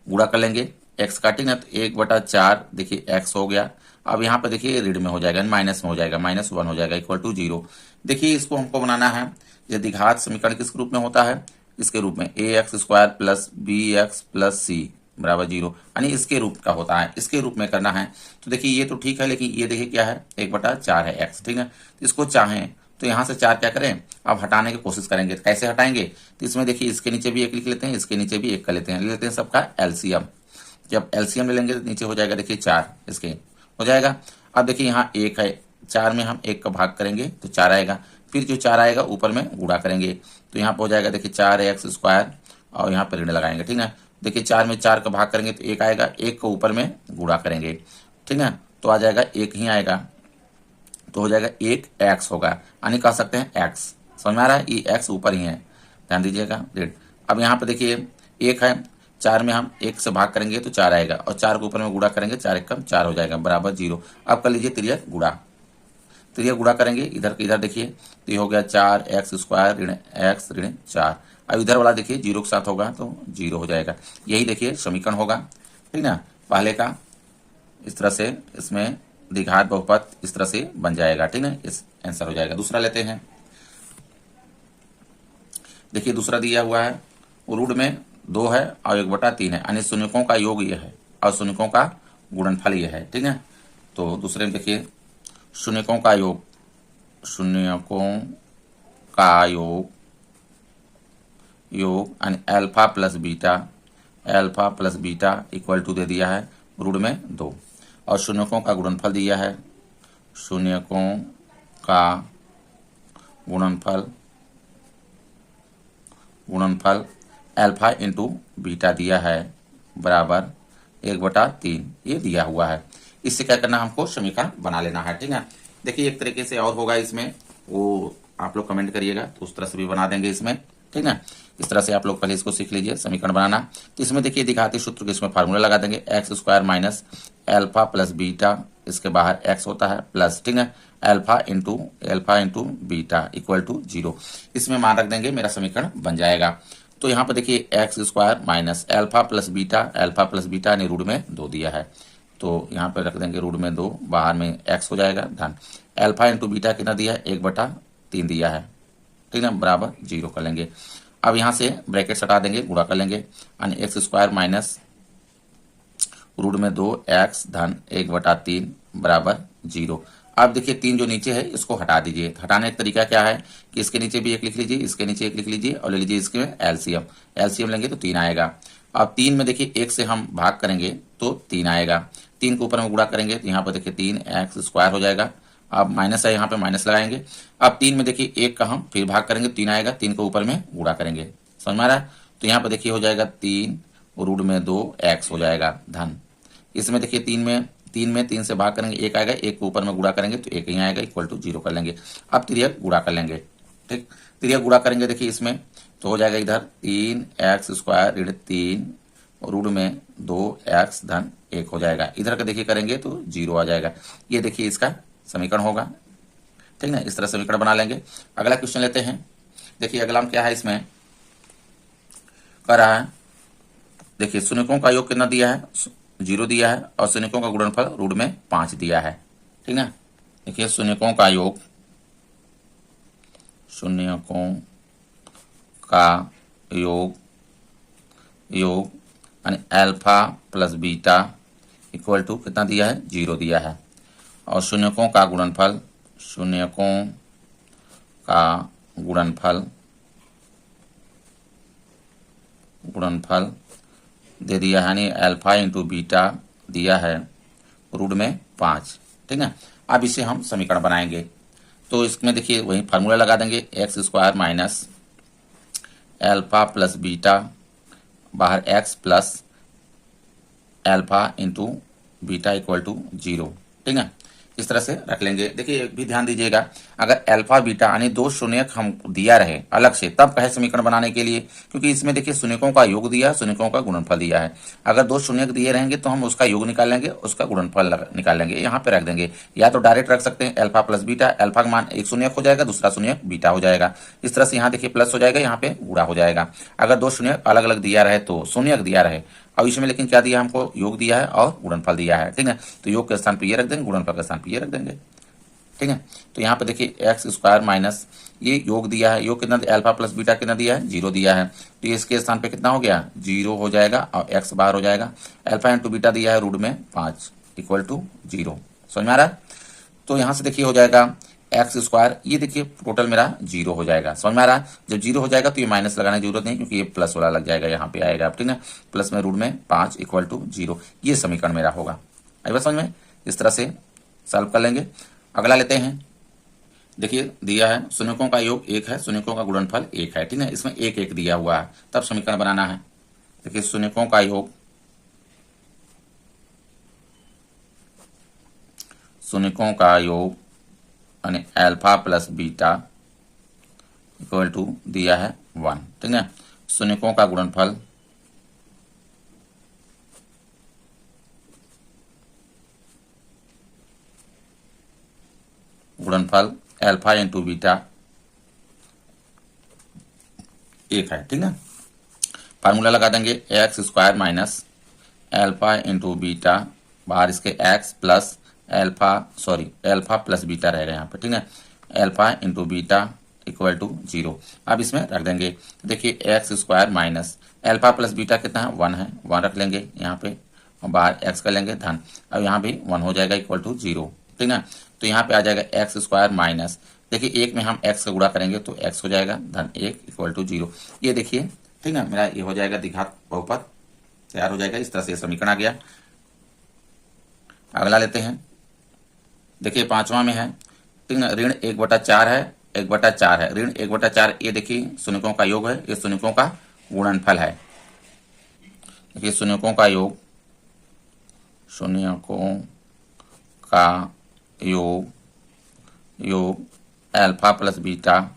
गुणा कर लेंगे, x काटेंगे तो 1/4 देखिए x हो गया। अब यहाँ पे देखिए ऋण में हो जाएगा, माइनस में हो जाएगा, -1 हो जाएगा इक्वल टू 0। देखिए इसको हमको बनाना है, ये द्विघात समीकरण किस रूप में होता है, इसके रूप में ax² plus bx plus c बराबर 0, यानी इसके रूप का होता है, इसके रूप में करना है। तो देखिए ये तो ठीक है, लेकिन ये देखिए क्या है, 1/4 है x, ठीक है। इसको चाहें तो यहाँ से 4 क्या करें, अब हटाने की कोशिश करेंगे, कैसे हटाएंगे, तो इसमें देखिए इसके नीचे भी 1 लिख लेते हैं, इसके नीचे भी 1 कर लेते हैं, ले लेते हैं सबका एलसीएम। जब एलसीएम ले लेंगे तो नीचे हो जाएगा देखिए 4, इसके हो जाएगा। अब देखिए यहाँ 1 है, 4 में हम 1 का भाग करेंगे तो 4 आएगा, फिर जो 4 आएगा ऊपर में गुणा करेंगे, तो यहाँ पर हो जाएगा देखिए 4x² और यहाँ पर ऋण लगाएंगे, ठीक है। देखिए 4 में 4 का भाग करेंगे तो 1 आएगा, 1 को ऊपर में गुणा करेंगे, ठीक है, तो आ जाएगा 1 ही आएगा, तो हो जाएगा 1x होगा, यानी कह सकते हैं x, समझ में आ रहा है, ये x ऊपर ही है, ध्यान दीजिएगा ऋण। अब यहाँ पे देखिए 1 है, 4 में हम 1 से भाग करेंगे तो 4 आएगा और 4 को ऊपर में गुणा करेंगे, 4 1 कम 4 हो जाएगा बराबर 0। अब कर लीजिए तिर्यक गुणा करेंगे, इधर देखिए तो ये हो गया 4x² ऋण x ऋण 4। अब इधर वाला देखिए 0 के साथ होगा तो 0 हो जाएगा, यही देखिए समीकरण होगा, ठीक ना, पहले का। इस तरह से इसमें द्विघात बहुपद इस तरह से बन जाएगा, ठीक है, इस आंसर हो जाएगा। दूसरा लेते हैं। देखिए दूसरा दिया हुआ है, रूट में 2 है और 1/3 है, यानी शून्यकों का योग ये है, और शून्यकों का गुणनफल ये है, ठीक है। तो दूसरे में देखिए शून्यकों का योग, शून्यकों का योग यानी alpha plus beta equal to दे दिया है रूट में 2 और शून्यकों का गुणनफल दिया है, शून्यकों का गुणनफल अल्फा इंटू बीटा दिया है बराबर 1/3 ये दिया हुआ है। इससे क्या करना, हमको समीकरण बना लेना है, ठीक है। देखिए एक तरीके से और होगा इसमें, वो आप लोग कमेंट करिएगा तो उस तरह से भी बना देंगे इसमें, ठीक है। इस तरह से आप लोग पहले इसको सीख लीजिए समीकरण बनाना। तो इसमें देखिए दिखाते सूत्र के इसमें फार्मूला लगा देंगे, x² minus alpha plus beta, इसके बाहर x होता है प्लस, ठीक है, alpha into beta equal to 0। इसमें मान रख देंगे, मेरा समीकरण बन जाएगा। तो यहाँ पर देखिए x² minus alpha plus beta ने रूट में 2 दिया है, तो यहाँ पर रख देंगे रूट में 2, बाहर में x हो जाएगा धन अल्फा इंटू बीटा कितना दिया है 1/3 दिया है, ठीक है, बराबर 0 कर लेंगे। अब यहाँ से ब्रैकेट हटा देंगे, गुणा कर लेंगे, यानी x² माइनस रूट में 2x धन 1/3 बराबर 0। अब देखिए 3 जो नीचे है इसको हटा दीजिए। हटाने का तरीका क्या है कि इसके नीचे भी 1 लिख लीजिए, इसके नीचे 1 लिख लीजिए और ले लीजिए इसके एलसीएम लेंगे तो 3 आएगा। अब 3 में देखिए 1 से हम भाग करेंगे तो 3 आएगा, 3 के ऊपर में गुणा करेंगे तो यहाँ पर देखिए 3x² हो जाएगा। अब माइनस है, यहाँ पे माइनस लगाएंगे। अब 3 में देखिए 1 का हम फिर भाग करेंगे 3 आएगा, 3 के ऊपर में गुणा करेंगे, समझ में आ रहा है। तो यहाँ पर देखिए हो जाएगा 3 और रूट में 2x हो जाएगा धन। इसमें देखिए 3 में 3 से भाग करेंगे 1 आएगा, 1 के ऊपर में गुणा करेंगे तो 1 ही आएगा इक्वल टू 0 कर लेंगे। अब तिर्यक गुणा कर लेंगे, ठीक, तिर्यक गुणा करेंगे देखिए इसमें तो हो जाएगा इधर 3x² ऋण 3 और रूट में 2x धन 1 हो जाएगा। इधर का देखिए करेंगे तो 0 आ जाएगा। ये देखिए इसका समीकरण होगा, ठीक है। इस तरह समीकरण बना लेंगे। अगला क्वेश्चन लेते हैं। देखिए अगला क्या है, इसमें कर रहा है, देखिए शून्यकों का योग कितना दिया है 0 दिया है और शून्यकों का गुणनफल रूट में 5 दिया है, ठीक है। देखिए शून्यकों का योग यानी alpha plus beta equal to कितना दिया है 0 दिया है और शून्यकों का गुणनफल दे दिया है, यानी अल्फा इंटू बीटा दिया है रूट में 5, ठीक है। अब इसे हम समीकरण बनाएंगे तो इसमें देखिए वही फार्मूला लगा देंगे, x² minus alpha plus beta, बाहर x plus alpha into beta equal to 0, ठीक है। इस तरह से रख लेंगे। देखिए भी ध्यान दीजिएगा, अगर अल्फा बीटा यानी 2 शून्यक हम दिया रहे अलग से तब कहे समीकरण बनाने के लिए, क्योंकि इसमें देखिए शून्यकों का योग दिया, शून्यकों का गुणनफल दिया है। अगर 2 शून्यक दिए रहेंगे तो हम उसका योग निकाल लेंगे, उसका गुणनफल निकाल लेंगे, यहाँ पे रख देंगे। या तो डायरेक्ट रख सकते हैं अल्फा प्लस बीटा, अल्फा का मान एक शून्यक हो जाएगा, दूसरा शून्यक बीटा हो जाएगा। इस तरह से यहाँ देखिए प्लस हो जाएगा, यहाँ पे गुणा हो जाएगा। अगर 2 शून्यक अलग अलग दिया रहे तो शून्यक दिया रहे, अब इसमें लेकिन क्या दिया हमको, योग दिया है और गुणनफल दिया है, ठीक है। तो योग के स्थान पे ये रख देंगे, गुणनफल के स्थान पे ये रख देंगे, ठीक है। तो यहाँ पे देखिए x² माइनस ये योग दिया है, योग कितना अल्फा प्लस बीटा कितना दिया है 0 दिया है, तो ये इसके स्थान पे कितना हो गया 0 हो जाएगा और x बाहर हो जाएगा। अल्फा इंटू बीटा दिया है रूट में 5 इक्वल टू 0, समझ में आ रहा है। तो यहाँ से देखिए हो जाएगा x², ये देखिए टोटल मेरा 0 हो जाएगा, समझ में आ रहा है। जब 0 हो जाएगा तो ये माइनस लगाने की जरूरत नहीं, क्योंकि ये प्लस वाला लग जाएगा, यहाँ पे आएगा, ठीक है। प्लस में रूट में 5 इक्वल टू 0, ये समीकरण मेरा होगा। आई बात समझ में, इस तरह से सॉल्व कर लेंगे। अगला लेते हैं। देखिए दिया है शून्यकों का योग 1 है, शून्यकों का गुणनफल 1 है, ठीक है। इसमें 1 1 दिया हुआ है, तब समीकरण बनाना है। देखिए शून्यकों का योग यानी alpha plus beta equal to दिया है 1, ठीक है। शून्यकों का गुणनफल अल्फा इंटू बीटा 1 है, ठीक है। फार्मूला लगा देंगे x² minus alpha into beta, बाहर इसके x plus alpha plus beta रहेगा यहाँ पे, ठीक है। Alpha into beta equal to 0, अब इसमें रख देंगे। देखिए x² minus alpha plus beta कितना है 1 है, 1 रख लेंगे यहाँ पे, और बाहर x कर लेंगे धन। अब यहाँ भी 1 हो जाएगा इक्वल टू 0, ठीक ना। तो यहाँ पे आ जाएगा एक्स स्क्वायर माइनस, देखिए एक में हम x का गुणा करेंगे तो x हो जाएगा धन 1 इक्वल टू 0। ये देखिए, ठीक ना, मेरा ये हो जाएगा द्विघात बहुपद तैयार हो जाएगा। इस तरह से समीकरण आ गया। अगला लेते हैं, देखिए 5वां में है, ठीक ना, ऋण 1/4 है, 1/4 है, ऋण 1/4, ये देखिए शून्यकों का योग है, ये शून्यकों का गुणनफल है। देखिए शून्यकों का योग, शून्यकों का योग alpha plus beta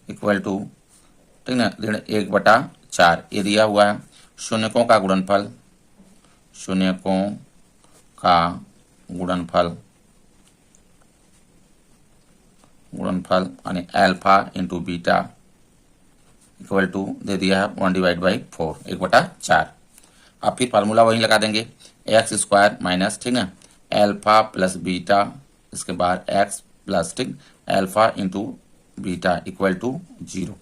equal to, ठीक ना, ऋण 1/4 ये दिया हुआ है। शून्यकों का गुणनफल, शून्यकों का गुणनफल यानी alpha into beta equal to दे दिया है 1/4 1/4। अब फिर फार्मूला वही लगा देंगे, एक्स स्क्वायर माइनस, ठीक ना, अल्फा प्लस बीटा, इसके बाद एक्स प्लस, ठीक, alpha into beta equal to 0।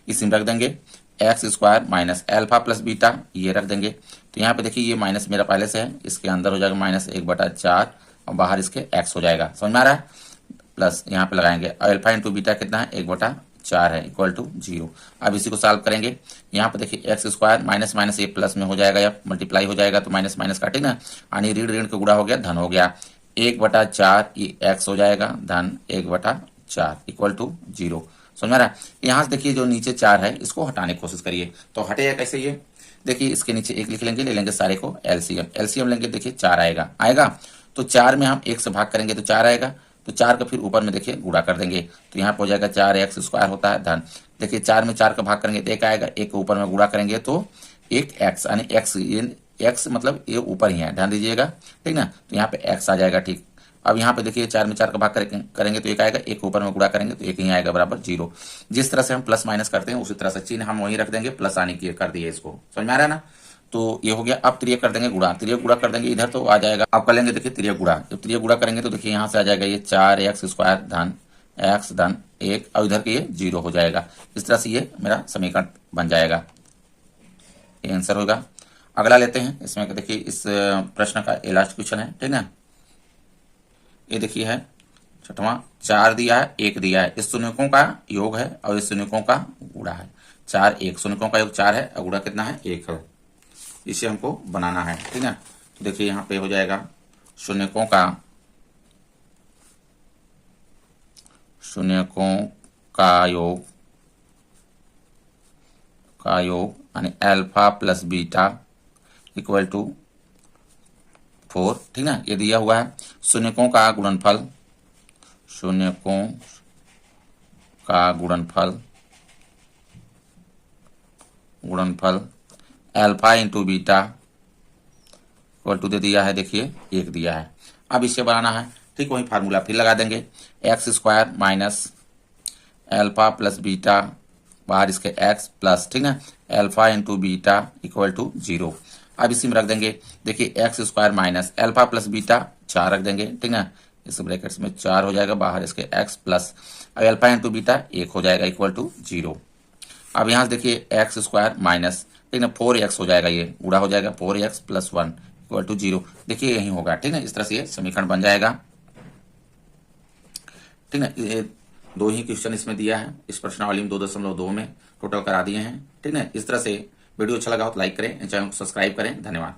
इसी में रख देंगे X square minus alpha plus beta, ये रख देंगे। तो यहाँ पे देखिए ये माइनस मेरा पहले से है, इसके अंदर हो जाएगा माइनस 1/4 और बाहर इसके एक्स हो जाएगा, समझ में आ रहा है। प्लस यहाँ पे लगाएंगे अल्फा इंटू बीटा कितना है 1/4 है इक्वल टू 0। अब इसी को सॉल्व करेंगे। यहाँ पे देखिए एक्स स्क्वायर माइनस माइनस ये प्लस में हो जाएगा या मल्टीप्लाई हो जाएगा, तो माइनस माइनस काटेगा यानी ऋण ऋण का गुणा हो गया धन हो गया। 1/4 ये एक्स हो जाएगा धन 1/4 इक्वल टू 0, समझ में आ रहा है। यहाँ से देखिए जो नीचे 4 है इसको हटाने की कोशिश करिए, तो हटेगा कैसे ये, देखिए इसके नीचे 1 लिख लेंगे, ले लेंगे सारे को एलसीएम लेंगे, देखिए 4 आएगा। तो 4 में हम 1 से भाग करेंगे तो 4 आएगा, तो 4 का फिर ऊपर में देखिए गुणा कर देंगे, तो यहाँ पे हो जाएगा 4x स्क्वायर होता है धन, देखिए 4 में 4 का भाग करेंगे तो 1 आएगा, 1 के ऊपर में गुणा करेंगे तो 1x यानी x मतलब ये ऊपर ही है, ध्यान दीजिएगा, ठीक ना। तो यहाँ पे x आ जाएगा, ठीक। अब यहाँ पे देखिए 4 में 4 का भाग करेंगे तो 1 आएगा, 1 के ऊपर में गुणा करेंगे तो 1 ही आएगा बराबर 0। जिस तरह से हम प्लस माइनस करते हैं उसी तरह से चिन्ह हम वहीं रख देंगे, प्लस आने की कर दिए, इसको समझ में आ रहा है ना। तो ये हो गया। अब त्रिय कर देंगे गुणा, त्रिय गुणा कर देंगे इधर तो आ जाएगा, अब कर लेंगे देखिए त्रिय गुणा, जब त्रिय गुणा करेंगे तो देखिए यहाँ से आ जाएगा ये 4x स्क्वायर धन x धन 1 और इधर के ये 0 हो जाएगा। इस तरह से ये मेरा समीकरण बन जाएगा, ये आंसर होगा। अगला लेते हैं, इसमें देखिए इस प्रश्न का लास्ट क्वेश्चन है, ठीक है। ये देखिए है 6वां, 4 दिया है 1 दिया है, इस शून्यकों का योग है और इस शून्यकों का गुणा है। 4 1, शून्यकों का योग 4 है और गुणा कितना है 1 है, इसे हमको बनाना है, ठीक है। तो देखिए यहाँ पे हो जाएगा शून्यकों का योग यानी alpha plus beta equal to 4, ठीक ना, ये दिया हुआ है। शून्यकों का गुणनफल, शून्यकों का गुणनफल alpha into beta equal to दे दिया है, देखिए 1 दिया है। अब इसे बनाना है, ठीक, वही फार्मूला फिर लगा देंगे, X square minus alpha plus beta, बाहर इसके एक्स प्लस, ठीक ना, alpha into beta equal to 0। अब इसी में रख देंगे, देखिए X square minus alpha plus beta 4 रख देंगे, ठीक ना, इस ब्रैकेट्स में 4 हो जाएगा, बाहर इसके X plus alpha into beta 1 हो जाएगा इक्वल टू 0। अब यहाँ से देखिए एक्स स्क्वायर माइनस, ठीक ना, 4x हो जाएगा, ये गुणा हो जाएगा 4x प्लस 1 इक्वल टू 0, देखिए यही होगा, ठीक है। इस तरह से ये समीकरण बन जाएगा, ठीक है। ये 2 ही क्वेश्चन इसमें दिया है, इस प्रश्नावली में 2.2 में टोटल करा दिए हैं, ठीक है। इस तरह से वीडियो अच्छा लगा हो तो लाइक करें, चैनल को सब्सक्राइब करें, धन्यवाद।